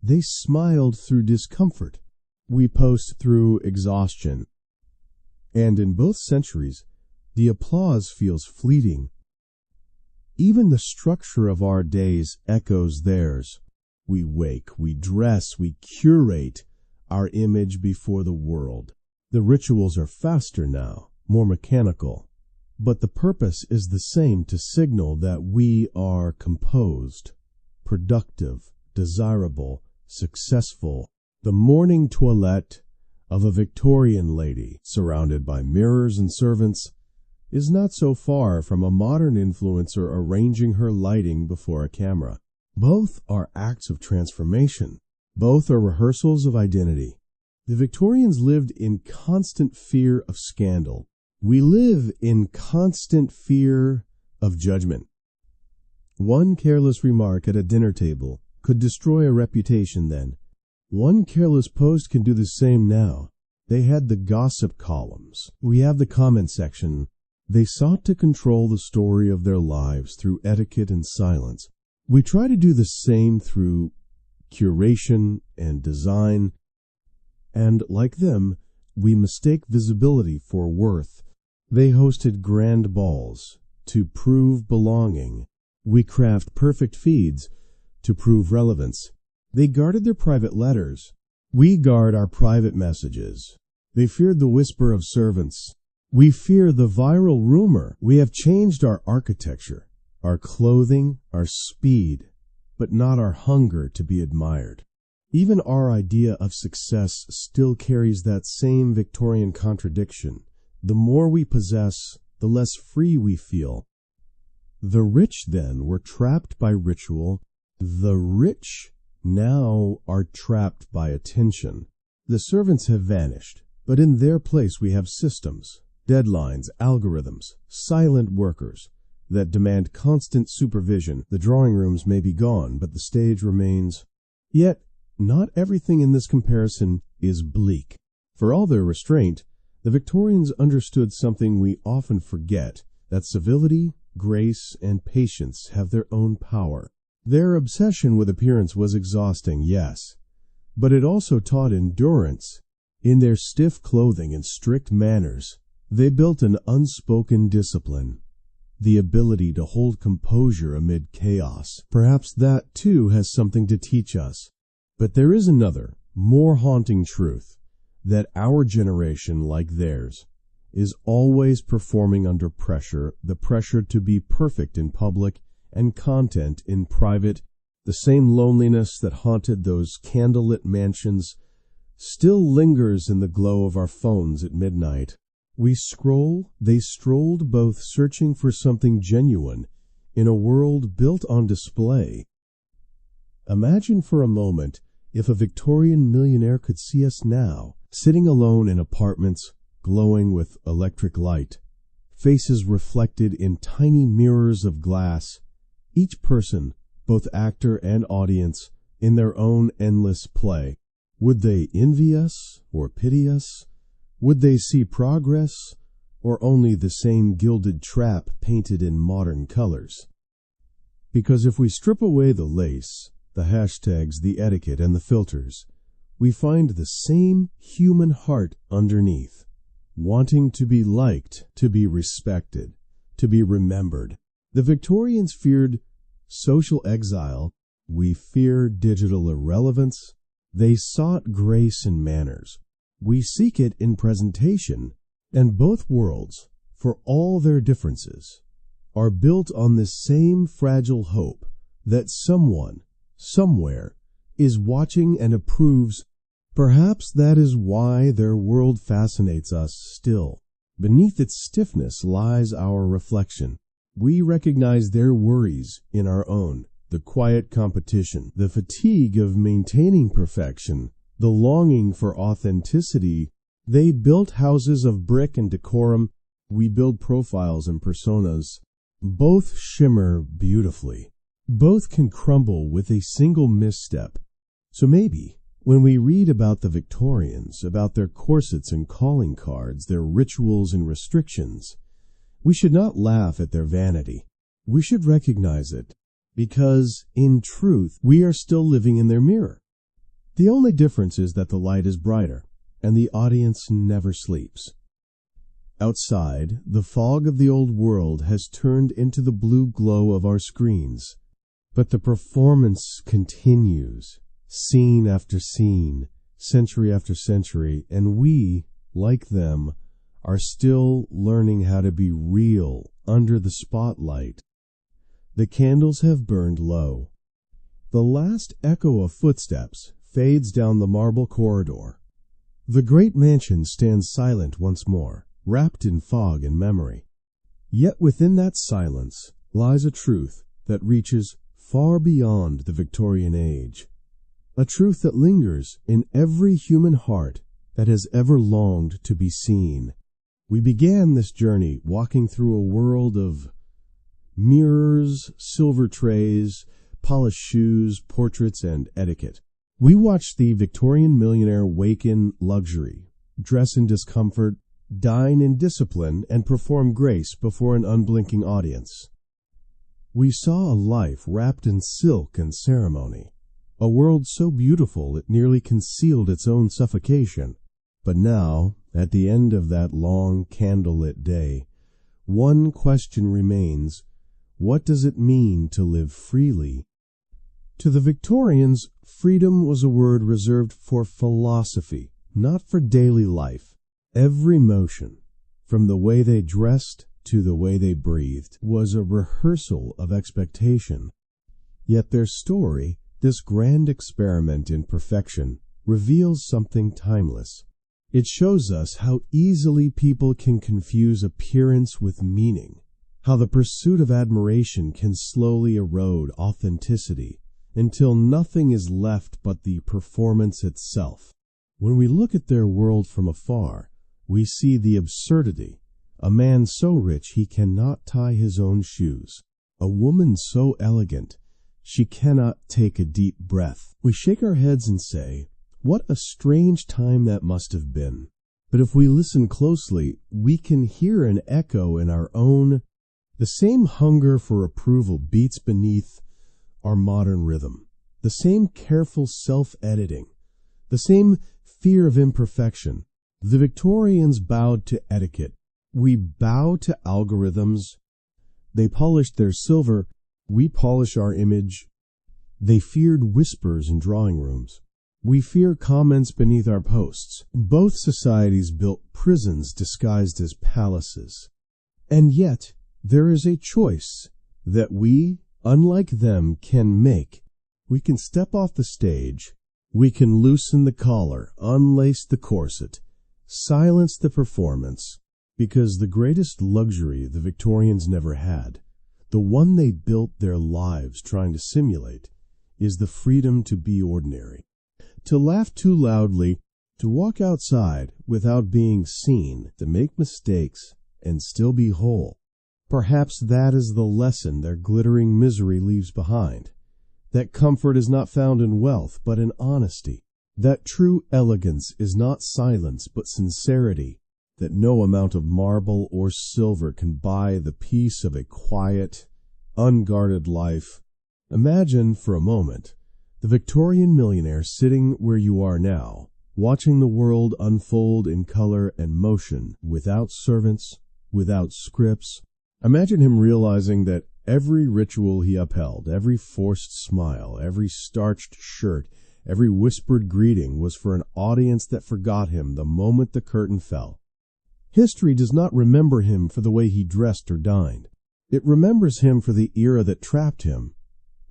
They smiled through discomfort. We post through exhaustion. And in both centuries, the applause feels fleeting. Even the structure of our days echoes theirs. We wake, we dress, we curate our image before the world. The rituals are faster now, more mechanical, but the purpose is the same: to signal that we are composed, productive, desirable, successful. The morning toilette of a Victorian lady, surrounded by mirrors and servants, is not so far from a modern influencer arranging her lighting before a camera. Both are acts of transformation. Both are rehearsals of identity. The Victorians lived in constant fear of scandal. We live in constant fear of judgment. One careless remark at a dinner table could destroy a reputation then. One careless post can do the same now. They had the gossip columns. We have the comment section. They sought to control the story of their lives through etiquette and silence. We try to do the same through curation and design, and like them, we mistake visibility for worth. They hosted grand balls to prove belonging. We craft perfect feeds to prove relevance. They guarded their private letters. We guard our private messages. They feared the whisper of servants. We fear the viral rumor. We have changed our architecture, our clothing, our speed, but not our hunger to be admired. Even our idea of success still carries that same Victorian contradiction. The more we possess, the less free we feel. The rich then were trapped by ritual. The rich now are trapped by attention. The servants have vanished, but in their place we have systems, deadlines, algorithms, silent workers that demand constant supervision. The drawing rooms may be gone, but the stage remains. Yet, not everything in this comparison is bleak. For all their restraint, the Victorians understood something we often forget, that civility, grace, and patience have their own power. Their obsession with appearance was exhausting, yes, but it also taught endurance. In their stiff clothing and strict manners, they built an unspoken discipline, the ability to hold composure amid chaos. Perhaps that, too, has something to teach us. But there is another, more haunting truth, that our generation, like theirs, is always performing under pressure, the pressure to be perfect in public and content in private. The same loneliness that haunted those candlelit mansions still lingers in the glow of our phones at midnight. We scroll, they strolled, both searching for something genuine in a world built on display. Imagine for a moment if a Victorian millionaire could see us now, sitting alone in apartments glowing with electric light, faces reflected in tiny mirrors of glass, each person, both actor and audience, in their own endless play. Would they envy us or pity us? Would they see progress or only the same gilded trap painted in modern colors? Because if we strip away the lace, the hashtags, the etiquette, and the filters, we find the same human heart underneath. wanting to be liked, to be respected, to be remembered. The Victorians feared social exile. We fear digital irrelevance. They sought grace in manners. We seek it in presentation. And both worlds, for all their differences, are built on this same fragile hope that someone, somewhere, is watching and approves. Perhaps that is why their world fascinates us still. Beneath its stiffness lies our reflection. We recognize their worries in our own, the quiet competition, the fatigue of maintaining perfection, the longing for authenticity. They built houses of brick and decorum. We build profiles and personas. Both shimmer beautifully. Both can crumble with a single misstep. So maybe, when we read about the Victorians, about their corsets and calling cards, their rituals and restrictions, we should not laugh at their vanity. We should recognize it, because, in truth, we are still living in their mirror. The only difference is that the light is brighter, and the audience never sleeps. Outside, the fog of the old world has turned into the blue glow of our screens, but the performance continues, scene after scene, century after century, and we, like them, are still learning how to be real under the spotlight. The candles have burned low. The last echo of footsteps fades down the marble corridor. The great mansion stands silent once more, wrapped in fog and memory. Yet within that silence lies a truth that reaches far beyond the Victorian age, a truth that lingers in every human heart that has ever longed to be seen. We began this journey walking through a world of mirrors, silver trays, polished shoes, portraits, and etiquette. We watched the Victorian millionaire wake in luxury, dress in discomfort, dine in discipline, and perform grace before an unblinking audience. We saw a life wrapped in silk and ceremony, a world so beautiful it nearly concealed its own suffocation. But now, at the end of that long candlelit day, one question remains: what does it mean to live freely? To the Victorians, freedom was a word reserved for philosophy, not for daily life. Every motion, from the way they dressed to the way they breathed, was a rehearsal of expectation. Yet their story, this grand experiment in perfection, reveals something timeless. It shows us how easily people can confuse appearance with meaning, how the pursuit of admiration can slowly erode authenticity until nothing is left but the performance itself. When we look at their world from afar, we see the absurdity. A man so rich he cannot tie his own shoes. A woman so elegant she cannot take a deep breath. We shake our heads and say, what a strange time that must have been. But if we listen closely, we can hear an echo in our own. The same hunger for approval beats beneath our modern rhythm. The same careful self-editing. The same fear of imperfection. The Victorians bowed to etiquette. We bow to algorithms. They polished their silver. We polish our image. They feared whispers in drawing rooms. We fear comments beneath our posts. Both societies built prisons disguised as palaces. And yet, there is a choice that we, unlike them, can make. We can step off the stage. We can loosen the collar, unlace the corset, silence the performance, because the greatest luxury the Victorians never had, the one they built their lives trying to simulate, is the freedom to be ordinary, to laugh too loudly, to walk outside without being seen, to make mistakes and still be whole. Perhaps that is the lesson their glittering misery leaves behind, that comfort is not found in wealth but in honesty, that true elegance is not silence but sincerity, that no amount of marble or silver can buy the peace of a quiet, unguarded life. Imagine for a moment the Victorian millionaire sitting where you are now, watching the world unfold in color and motion, without servants, without scripts. Imagine him realizing that every ritual he upheld, every forced smile, every starched shirt, every whispered greeting was for an audience that forgot him the moment the curtain fell. History does not remember him for the way he dressed or dined. It remembers him for the era that trapped him,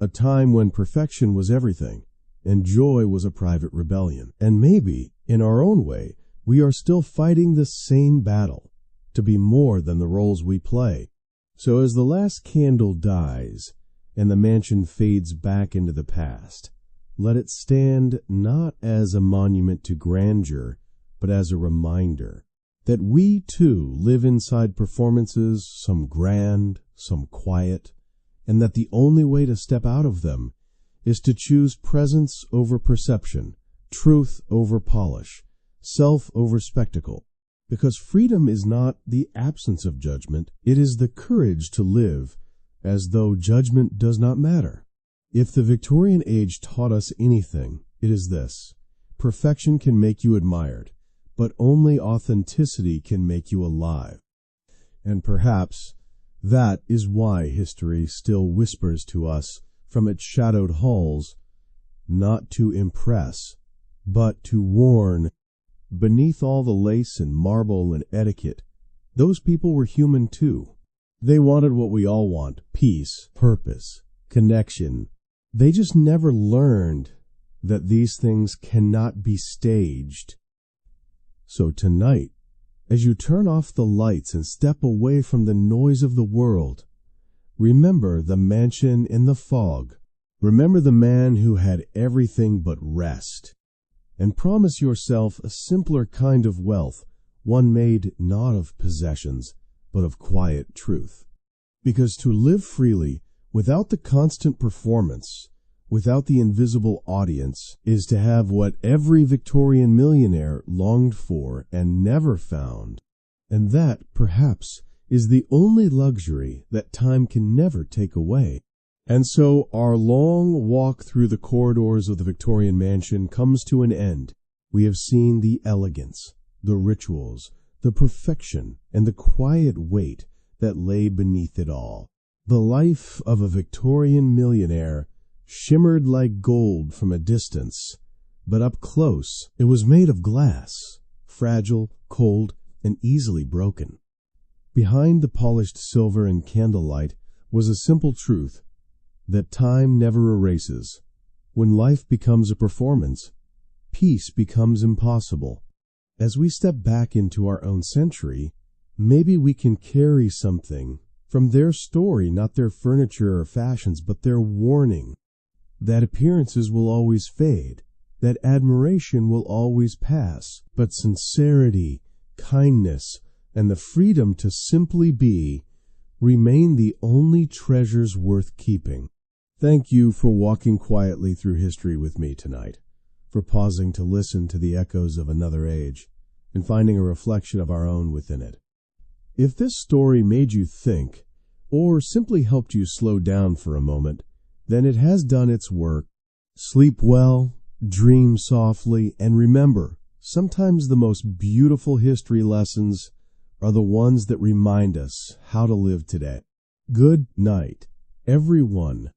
a time when perfection was everything, and joy was a private rebellion. And maybe, in our own way, we are still fighting the same battle, to be more than the roles we play. So as the last candle dies, and the mansion fades back into the past, let it stand not as a monument to grandeur, but as a reminder that we too live inside performances, some grand, some quiet, and that the only way to step out of them is to choose presence over perception, truth over polish, self over spectacle. Because freedom is not the absence of judgment, it is the courage to live as though judgment does not matter. If the Victorian age taught us anything, it is this: perfection can make you admired, but only authenticity can make you alive. And perhaps that is why history still whispers to us from its shadowed halls, not to impress, but to warn. Beneath all the lace and marble and etiquette, those people were human too. They wanted what we all want: peace, purpose, connection. They just never learned that these things cannot be staged. So tonight, as you turn off the lights and step away from the noise of the world, remember the mansion in the fog. Remember the man who had everything but rest. And promise yourself a simpler kind of wealth, one made not of possessions, but of quiet truth. Because to live freely, without the constant performance, without the invisible audience, is to have what every Victorian millionaire longed for and never found. And that, perhaps, is the only luxury that time can never take away. And so our long walk through the corridors of the Victorian mansion comes to an end. We have seen the elegance, the rituals, the perfection, and the quiet weight that lay beneath it all. The life of a Victorian millionaire shimmered like gold from a distance, but up close it was made of glass, fragile, cold, and easily broken. Behind the polished silver and candlelight was a simple truth that time never erases. When life becomes a performance, peace becomes impossible. As we step back into our own century, maybe we can carry something from their story, not their furniture or fashions, but their warning that appearances will always fade, that admiration will always pass, but sincerity, kindness, and the freedom to simply be remain the only treasures worth keeping. Thank you for walking quietly through history with me tonight, for pausing to listen to the echoes of another age, and finding a reflection of our own within it. If this story made you think, or simply helped you slow down for a moment, then it has done its work. Sleep well, dream softly, and remember, sometimes the most beautiful history lessons are the ones that remind us how to live today. Good night, everyone.